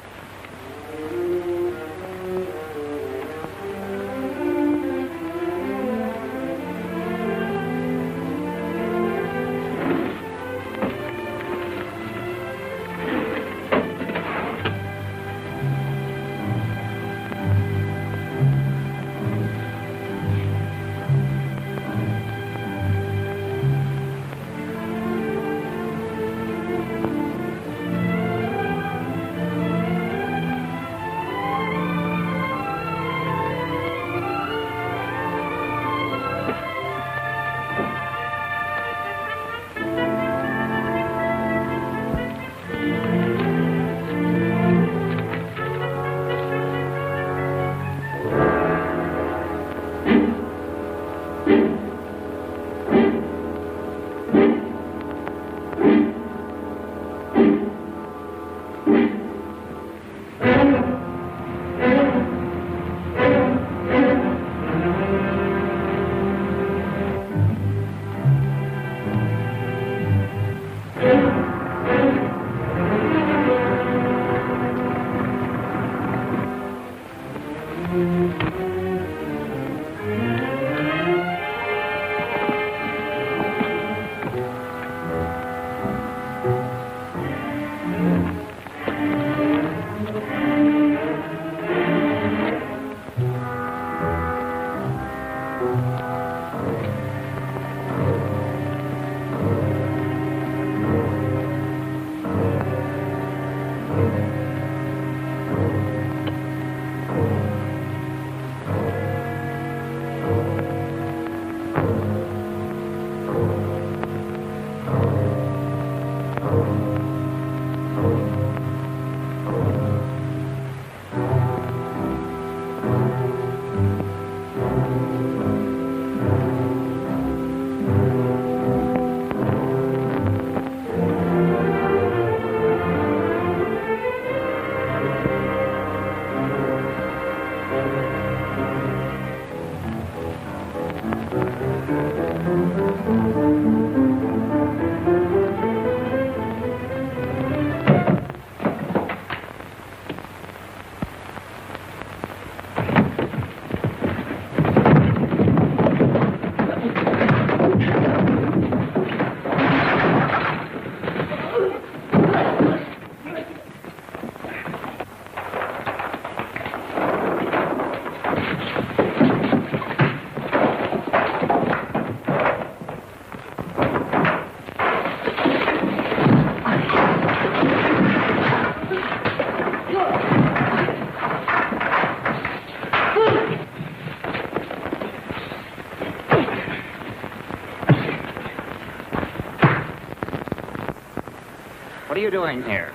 O: What are you doing here?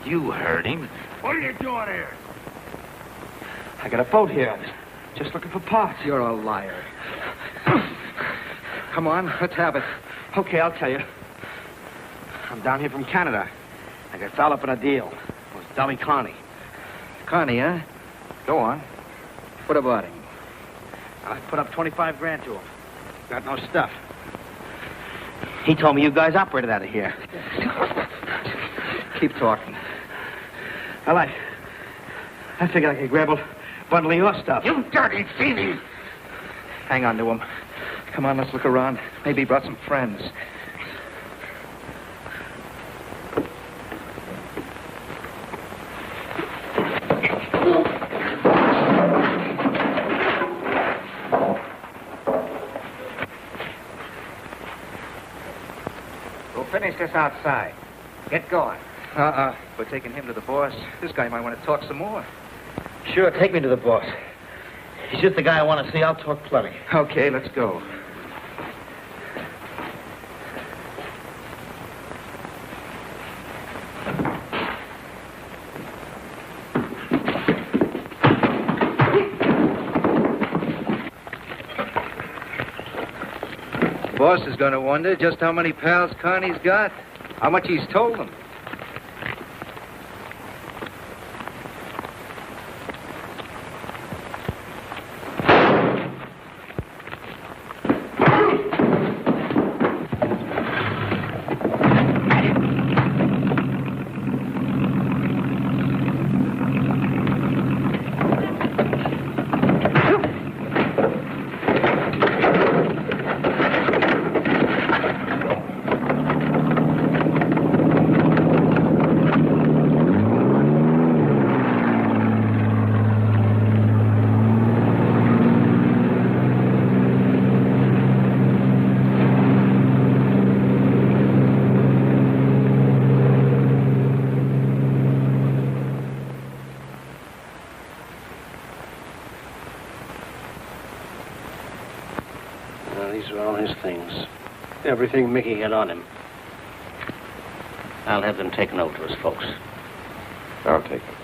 L: You heard him.
O: What are you doing here?
L: I got a boat here. Just looking for parts. You're a liar. Come on, let's have it. Okay, I'll tell you. I'm down here from Canada. I got fouled up in a deal. It was Dolly Connie.
M: Connie, huh? Go on. What about him?
L: I put up 25 grand to him. Got no stuff. He told me you guys operated out of here. Keep talking. Well, I figured I could grab a bundle of your stuff.
G: You dirty fiend!
L: Hang on to him. Come on, let's look around. Maybe he brought some friends.
O: We'll finish this outside. Get going.
M: We're taking him to the boss. This guy might want to talk some more.
L: Sure, take me to the boss. He's just the guy I want to see. I'll talk plenty.
M: Okay, let's go.
O: The boss is going to wonder just how many pals Connie's got, how much he's told them.
R: These are all his things. Everything Mickey had on him. I'll have them taken over to his folks.
G: I'll take them.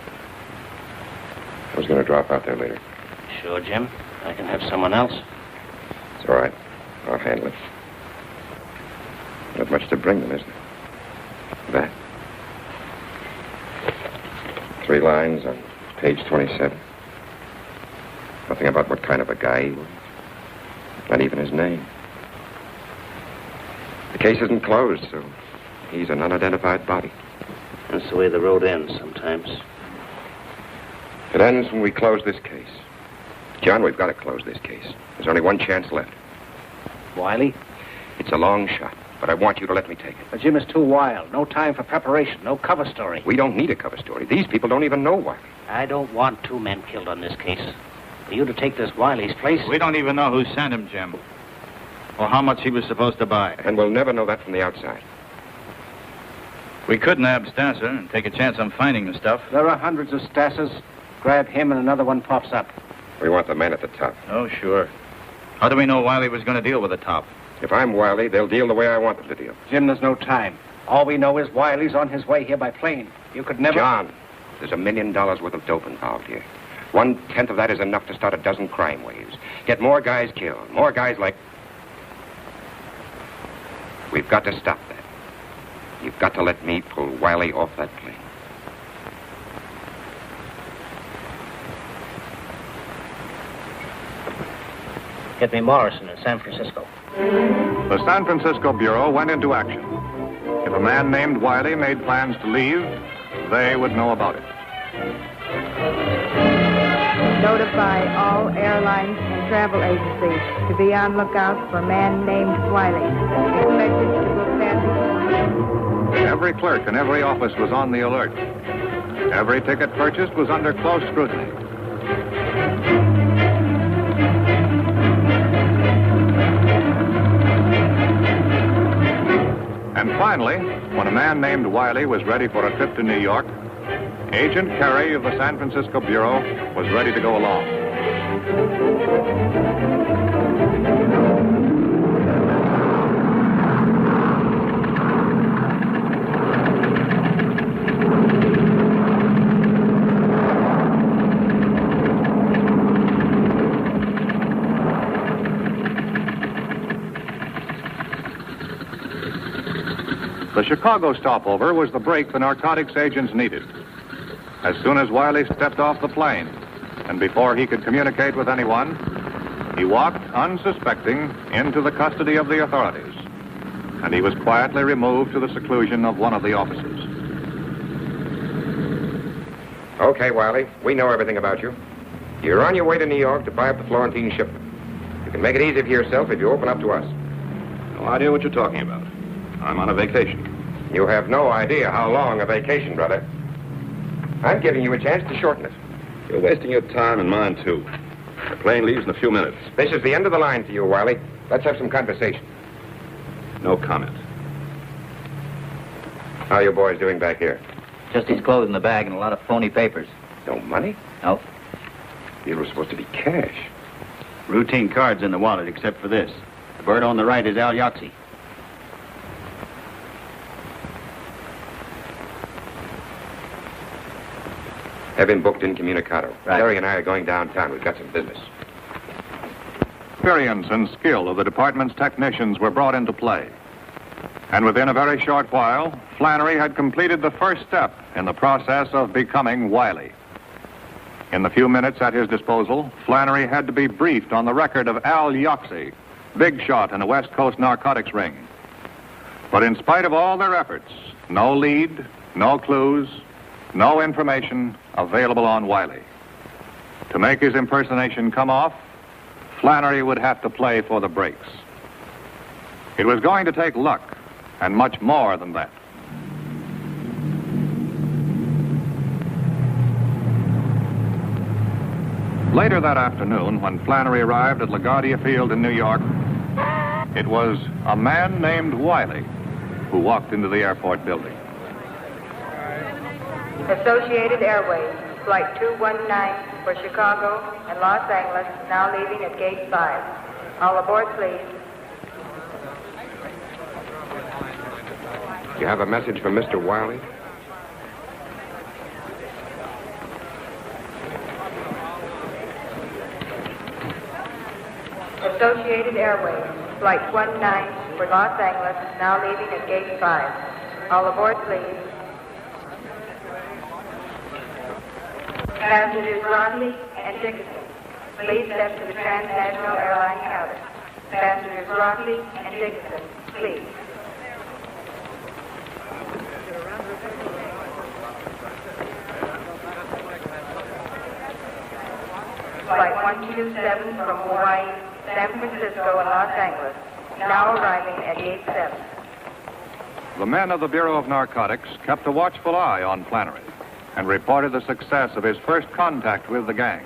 G: I was going to drop out there later.
R: Sure, Jim. I can have someone else.
G: It's all right. I'll handle it. Not much to bring them, is there? That. 3 lines on page 27. Nothing about what kind of a guy he was. Not even his name. The case isn't closed, so he's an unidentified body.
R: That's the way the road ends sometimes.
G: It ends when we close this case. John, we've got to close this case. There's only one chance left.
R: Wiley?
G: It's a long shot, but I want you to let me take it.
R: But Jim is too wild. No time for preparation. No cover story.
G: We don't need a cover story. These people don't even know Wiley.
R: I don't want 2 men killed on this case. For you to take this Wiley's place...
N: We don't even know who sent him, Jim. Or how much he was supposed to buy.
G: And we'll never know that from the outside.
N: We could nab Stasser and take a chance on finding the stuff.
R: There are hundreds of Stassers. Grab him and another one pops up.
G: We want the man at the top.
N: Oh, sure. How do we know Wiley was going to deal with the top?
G: If I'm Wiley, they'll deal the way I want them to deal.
R: Jim, there's no time. All we know is Wiley's on his way here by plane. You could never...
G: John, there's $1 million worth of dope involved here. 1/10 of that is enough to start a dozen crime waves. Get more guys killed. More guys like... We've got to stop that. You've got to let me pull Wiley off that plane.
R: Get me Morrison in San Francisco.
B: The San Francisco Bureau went into action. If a man named Wiley made plans to leave, they would know about it.
S: Notify all airlines and travel agencies to be on lookout for a man named Wiley. Expected to book passengers.
B: Every clerk in every office was on the alert. Every ticket purchased was under close scrutiny. And finally, when a man named Wiley was ready for a trip to New York, Agent Carey of the San Francisco Bureau was ready to go along. The Chicago stopover was the break the narcotics agents needed. As soon as Wiley stepped off the plane, and before he could communicate with anyone, He walked, unsuspecting, into the custody of the authorities, and he was quietly removed to the seclusion of one of the offices.
G: Okay, Wiley, we know everything about you. You're on your way to New York to buy up the Florentine shipment. You can make it easy for yourself if you open up to us.
D: No idea what you're talking about. I'm on a vacation.
G: You have no idea how long a vacation, brother. I'm giving you a chance to shorten it.
D: You're wasting your time and mine, too. The plane leaves in a few minutes.
G: This is the end of the line for you, Wiley. Let's have some conversation.
D: No comment.
G: How are you boys doing back here?
O: Just his clothes in the bag and a lot of phony papers.
G: No money?
O: No.
G: These were supposed to be cash.
T: Routine cards in the wallet, except for this. The bird on the right is Al Yoxie.
G: Have him booked incommunicado.
T: Right.
G: Terry and I are going downtown. We've got some business.
B: Experience and skill of the department's technicians were brought into play. And within a very short while, Flannery had completed the first step in the process of becoming wily. In the few minutes at his disposal, Flannery had to be briefed on the record of Al Yoxie, big shot in a West Coast narcotics ring. But in spite of all their efforts, no lead, no clues, no information available on Wiley. To make his impersonation come off, Flannery would have to play for the breaks. It was going to take luck, and much more than that. Later that afternoon, when Flannery arrived at LaGuardia Field in New York, it was a man named Wiley who walked into the airport building.
S: Associated Airways, Flight 219 for Chicago and Los Angeles, now leaving at Gate 5. All aboard, please.
G: You have a message from Mr. Wiley?
S: Associated Airways, Flight 19 for Los Angeles, now leaving at Gate 5. All aboard, please. Passengers Rodley and Dickinson, please step to the Transnational Airline counter. Passengers Rodley and Dickinson, please. Flight 127 from Hawaii, San Francisco, and Los Angeles, now arriving at Gate 7.
B: The men of the Bureau of Narcotics kept a watchful eye on Flannery and reported the success of his first contact with the gang.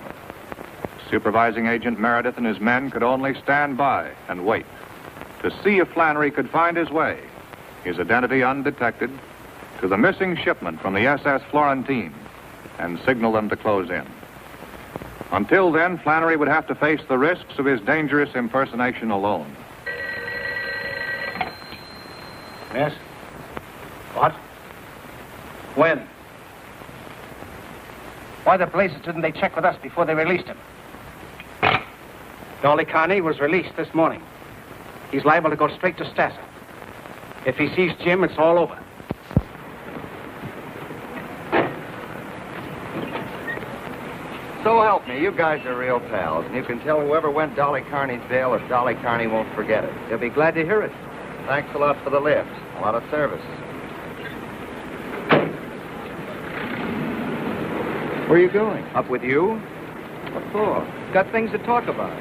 B: Supervising Agent Meredith and his men could only stand by and wait to see if Flannery could find his way, his identity undetected, to the missing shipment from the SS Florentine and signal them to close in. Until then, Flannery would have to face the risks of his dangerous impersonation alone.
R: Yes? What? When? Why the blazes didn't they check with us before they released him? Dolly Carney was released this morning. He's liable to go straight to Stassa. If he sees Jim, it's all over.
M: So help me, you guys are real pals, and you can tell whoever went Dolly Carney's bail that Dolly Carney won't forget it.
R: They'll be glad to hear it.
M: Thanks a lot for the lift. A lot of service. Where are you going?
R: Up with you?
M: What for?
R: Got things to talk about.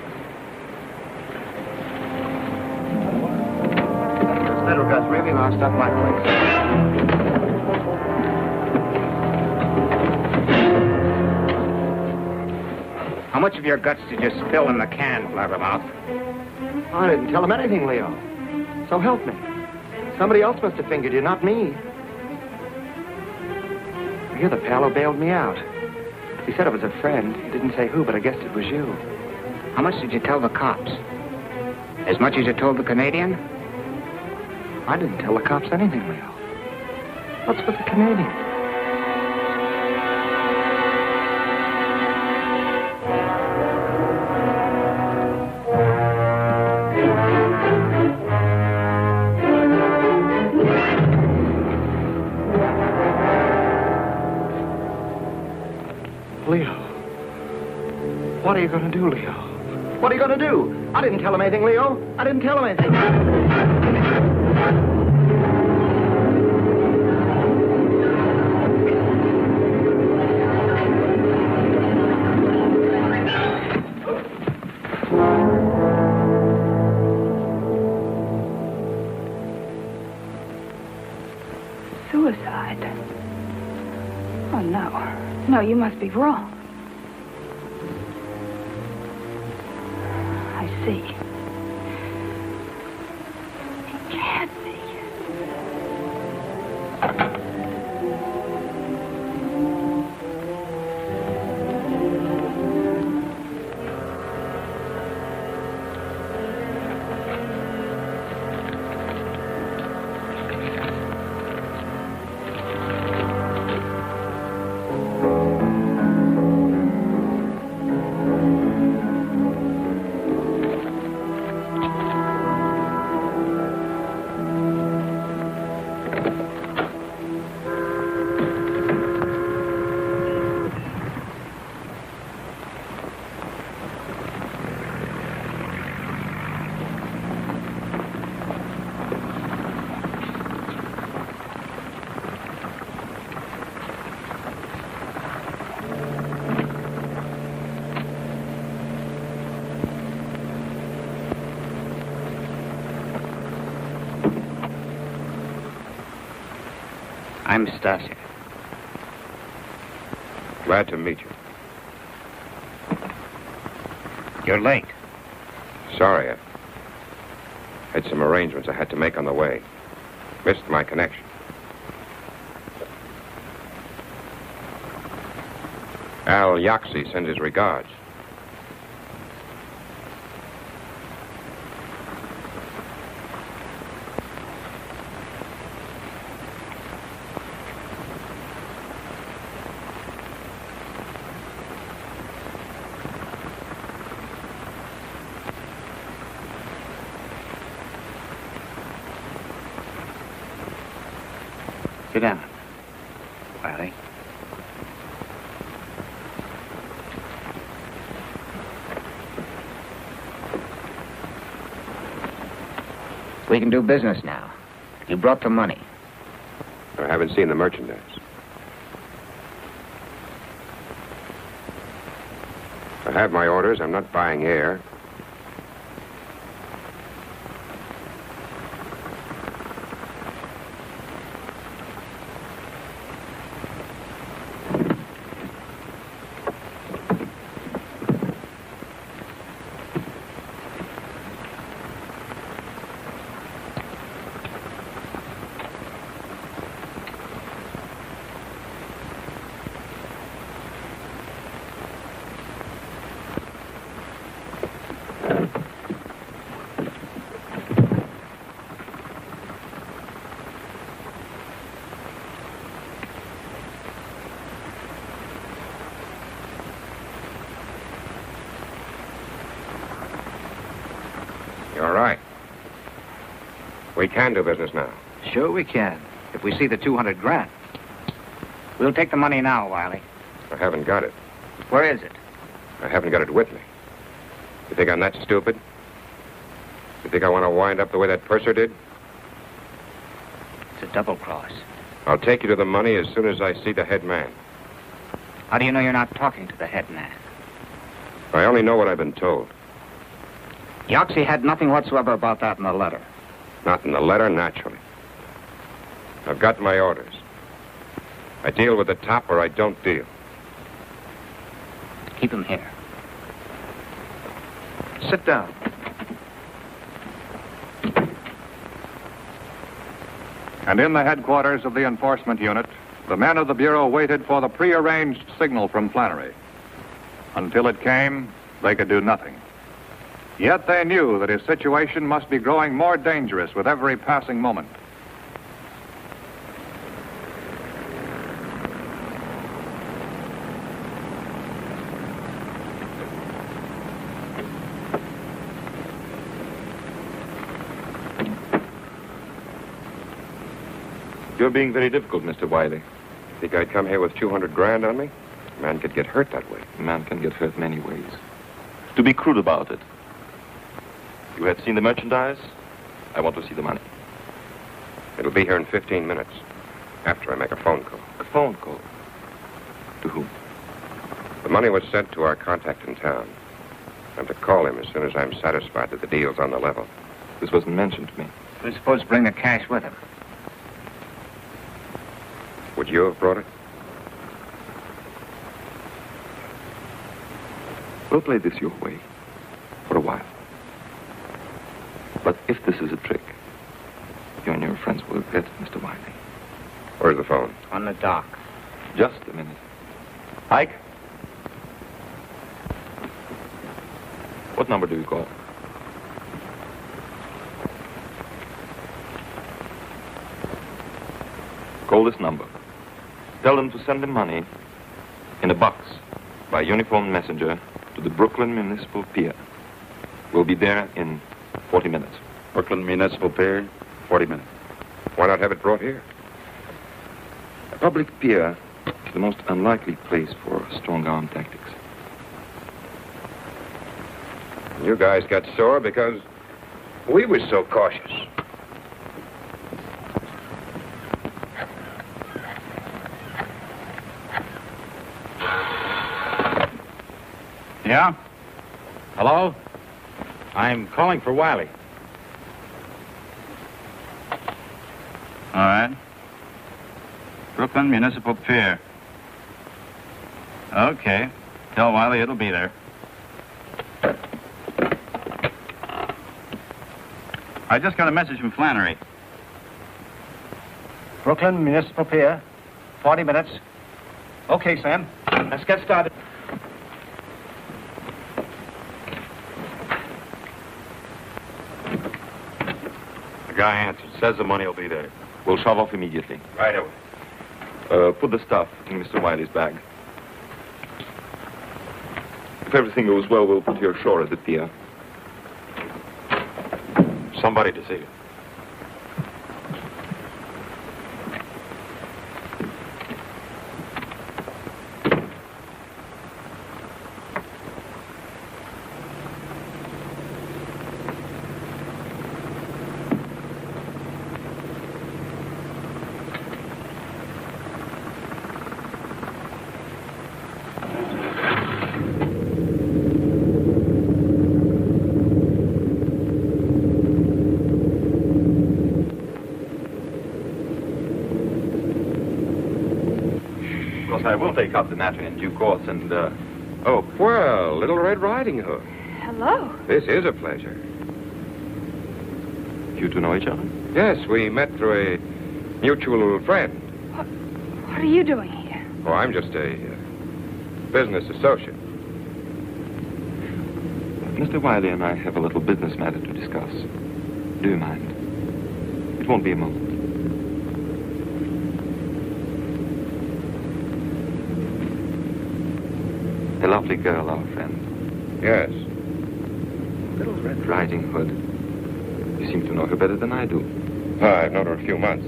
M: This little guy's really lost up my place.
O: How much of your guts did you spill in the can, Blabbermouth?
M: I didn't tell him anything, Leo. So help me. Somebody else must have fingered you, not me. You're the pal who bailed me out. He said it was a friend. He didn't say who, but I guessed it was you.
O: How much did you tell the cops? As much as you told the Canadian?
M: I didn't tell the cops anything, Leo. What's with the Canadian? Leo. What are you going to do, Leo? What are you going to do? I didn't tell him anything, Leo. I didn't tell him anything.
P: Suicide? Oh, no. No, you must be wrong. I see. It can't be.
O: I'm Stasia.
G: Glad to meet you.
O: You're late.
G: Sorry, I had some arrangements I had to make on the way. Missed my connection. Al Yaxi sends his regards.
O: Sit down, Wiley. We can do business now. You brought the money.
G: I haven't seen the merchandise. I have my orders. I'm not buying air. You're right. We can do business now.
O: Sure we can, if we see the 200 grand. We'll take the money now, Wiley.
G: I haven't got it.
O: Where is it?
G: I haven't got it with me. You think I'm that stupid? You think I want to wind up the way that purser did?
O: It's a double cross.
G: I'll take you to the money as soon as I see the head man.
O: How do you know you're not talking to the head man?
G: I only know what I've been told.
O: Yaxi had nothing whatsoever about that in the letter.
G: Not in the letter, naturally. I've got my orders. I deal with the top or I don't deal.
O: Keep him here.
M: Sit down.
B: And in the headquarters of the enforcement unit, the men of the Bureau waited for the prearranged signal from Flannery. Until it came, they could do nothing. Yet they knew that his situation must be growing more dangerous with every passing moment.
D: You're being very difficult, Mr. Wiley.
G: Think I'd come here with 200 grand on me? A man could get hurt that way.
D: A man can get hurt many ways. To be crude about it, you have seen the merchandise. I want to see the money.
G: It'll be here in 15 minutes, after I make a phone call.
D: A phone call? To whom?
G: The money was sent to our contact in town. I'm to call him as soon as I'm satisfied that the deal's on the level.
D: This wasn't mentioned to me.
O: We're supposed to bring the cash with him.
G: Would you have brought it?
D: We'll play this your way for a while. But if this is a trick, you and your friends will regret it, Mr. Wiley.
G: Where's the phone?
O: On the dock.
D: Just a minute. Ike? What number do you call? Call this number. Tell them to send the money in a box by uniformed messenger to the Brooklyn Municipal Pier. We'll be there in 40 minutes.
T: Brooklyn Municipal Pier, 40 minutes.
G: Why not have it brought here?
D: A public pier is the most unlikely place for strong arm tactics.
G: You guys got sore because we were so cautious.
T: Yeah? Hello? I'm calling for Wiley. All right. Brooklyn Municipal Pier. Okay. Tell Wiley it'll be there. I just got a message from Flannery.
R: Brooklyn Municipal Pier, 40 minutes. Okay, Sam. Let's get started.
T: The guy answered. Says the money will be there.
D: We'll shove off immediately.
T: Right away.
D: Put the stuff in Mr. Wiley's bag. If everything goes well, we'll put you ashore at the pier.
T: Somebody to see you.
D: I will take up the matter in due course and,
G: Oh, well, Little Red Riding Hood.
J: Hello.
G: This is a pleasure.
D: You two know each other?
G: Yes, we met through a mutual friend.
J: What are you doing here?
G: Oh, I'm just a business associate.
D: Mr. Wiley and I have a little business matter to discuss. Do you mind? It won't be a moment. A lovely girl, our friend.
G: Yes.
D: Little Red Riding Hood. You seem to know her better than I do.
G: I've known her a few months.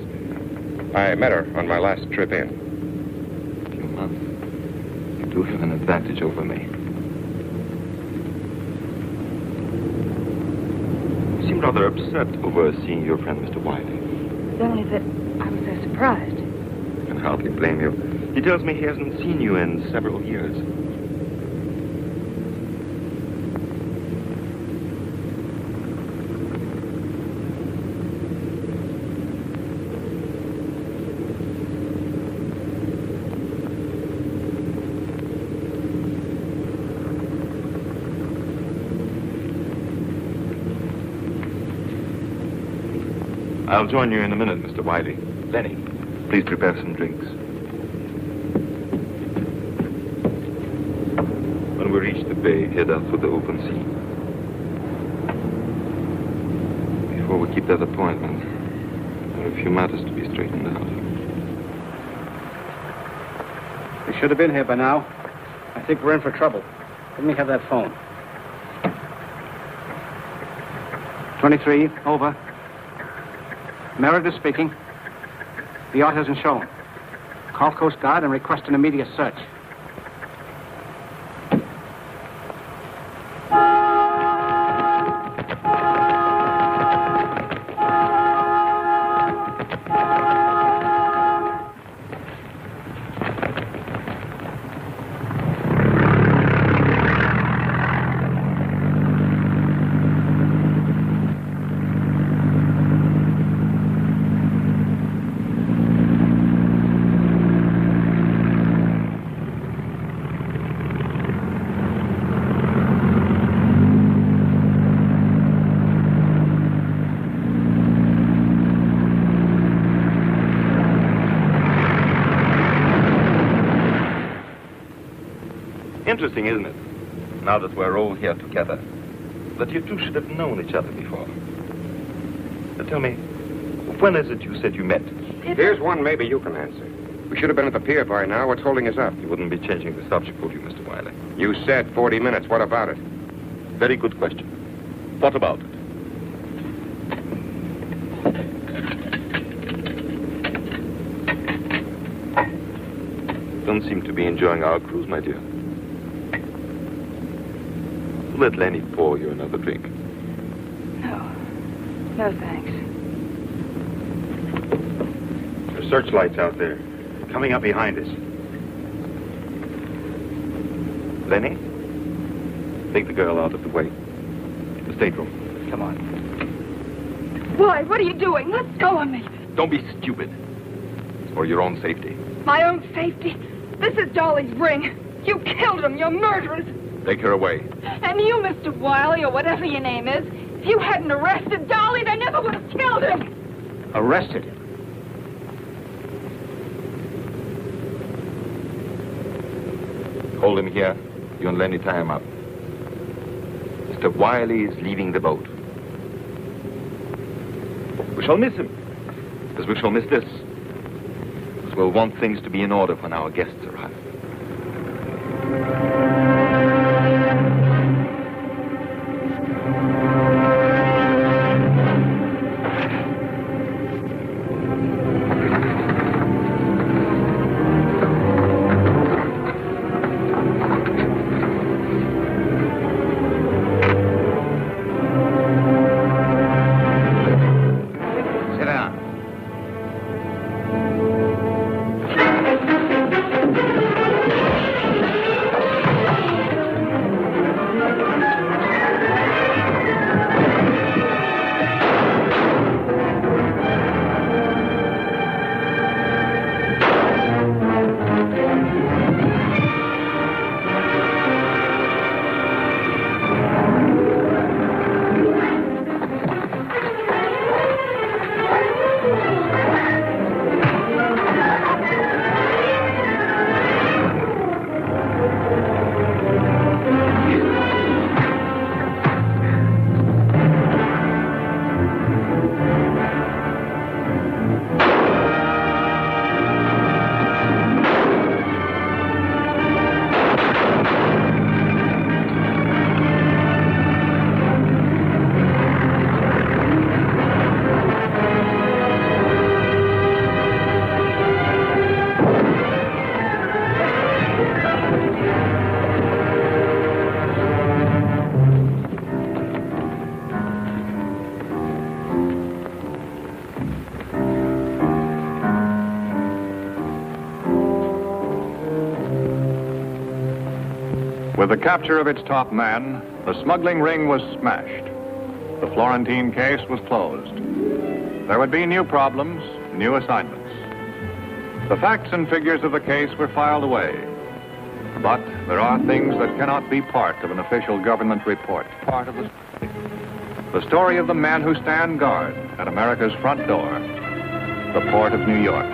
G: I met her on my last trip in.
D: A few months? You do have an advantage over me. You seem rather upset over seeing your friend, Mr. Wiley.
J: It's only that I was so surprised.
D: I can hardly blame you. He tells me he hasn't seen you in several years. I'll join you in a minute, Mr. Wiley. Lenny, please prepare some drinks. When we reach the bay, head out for the open sea. Before we keep that appointment, there are a few matters to be straightened out.
R: We should have been here by now. I think we're in for trouble. Let me have that phone. 23, over. Meredith speaking. The yacht hasn't shown. Call Coast Guard and request an immediate search.
D: Interesting, isn't it? Now that we're all here together, that you two should have known each other before. Now tell me, when is it you said you met?
G: Here's one maybe you can answer. We should have been at the pier by now. What's holding us up?
D: You wouldn't be changing the subject, would you, Mr. Wiley?
G: You said 40 minutes. What about it?
D: Very good question. What about it? Don't seem to be enjoying our cruise, my dear. Let Lenny pour you another drink.
J: No. No, thanks.
N: There's searchlights out there, coming up behind us.
D: Lenny, take the girl out of the way. The stateroom.
M: Come on.
P: Why? What are you doing? Let go of me.
D: Don't be stupid. It's for your own safety.
P: My own safety? This is Dolly's ring. You killed him. You're murderers.
D: Take her away.
P: And you, Mr. Wiley, or whatever your name is, if you hadn't arrested Dolly, they never would have killed him.
L: Arrested him?
D: Hold him here. You and Lenny tie him up. Mr. Wiley is leaving the boat. We shall miss him, as we shall miss this. Because we'll want things to be in order when our guests arrive.
B: With the capture of its top man, the smuggling ring was smashed. The Florentine case was closed. There would be new problems, new assignments. The facts and figures of the case were filed away. But there are things that cannot be part of an official government report. Part of the story of the men who stand guard at America's front door, the Port of New York.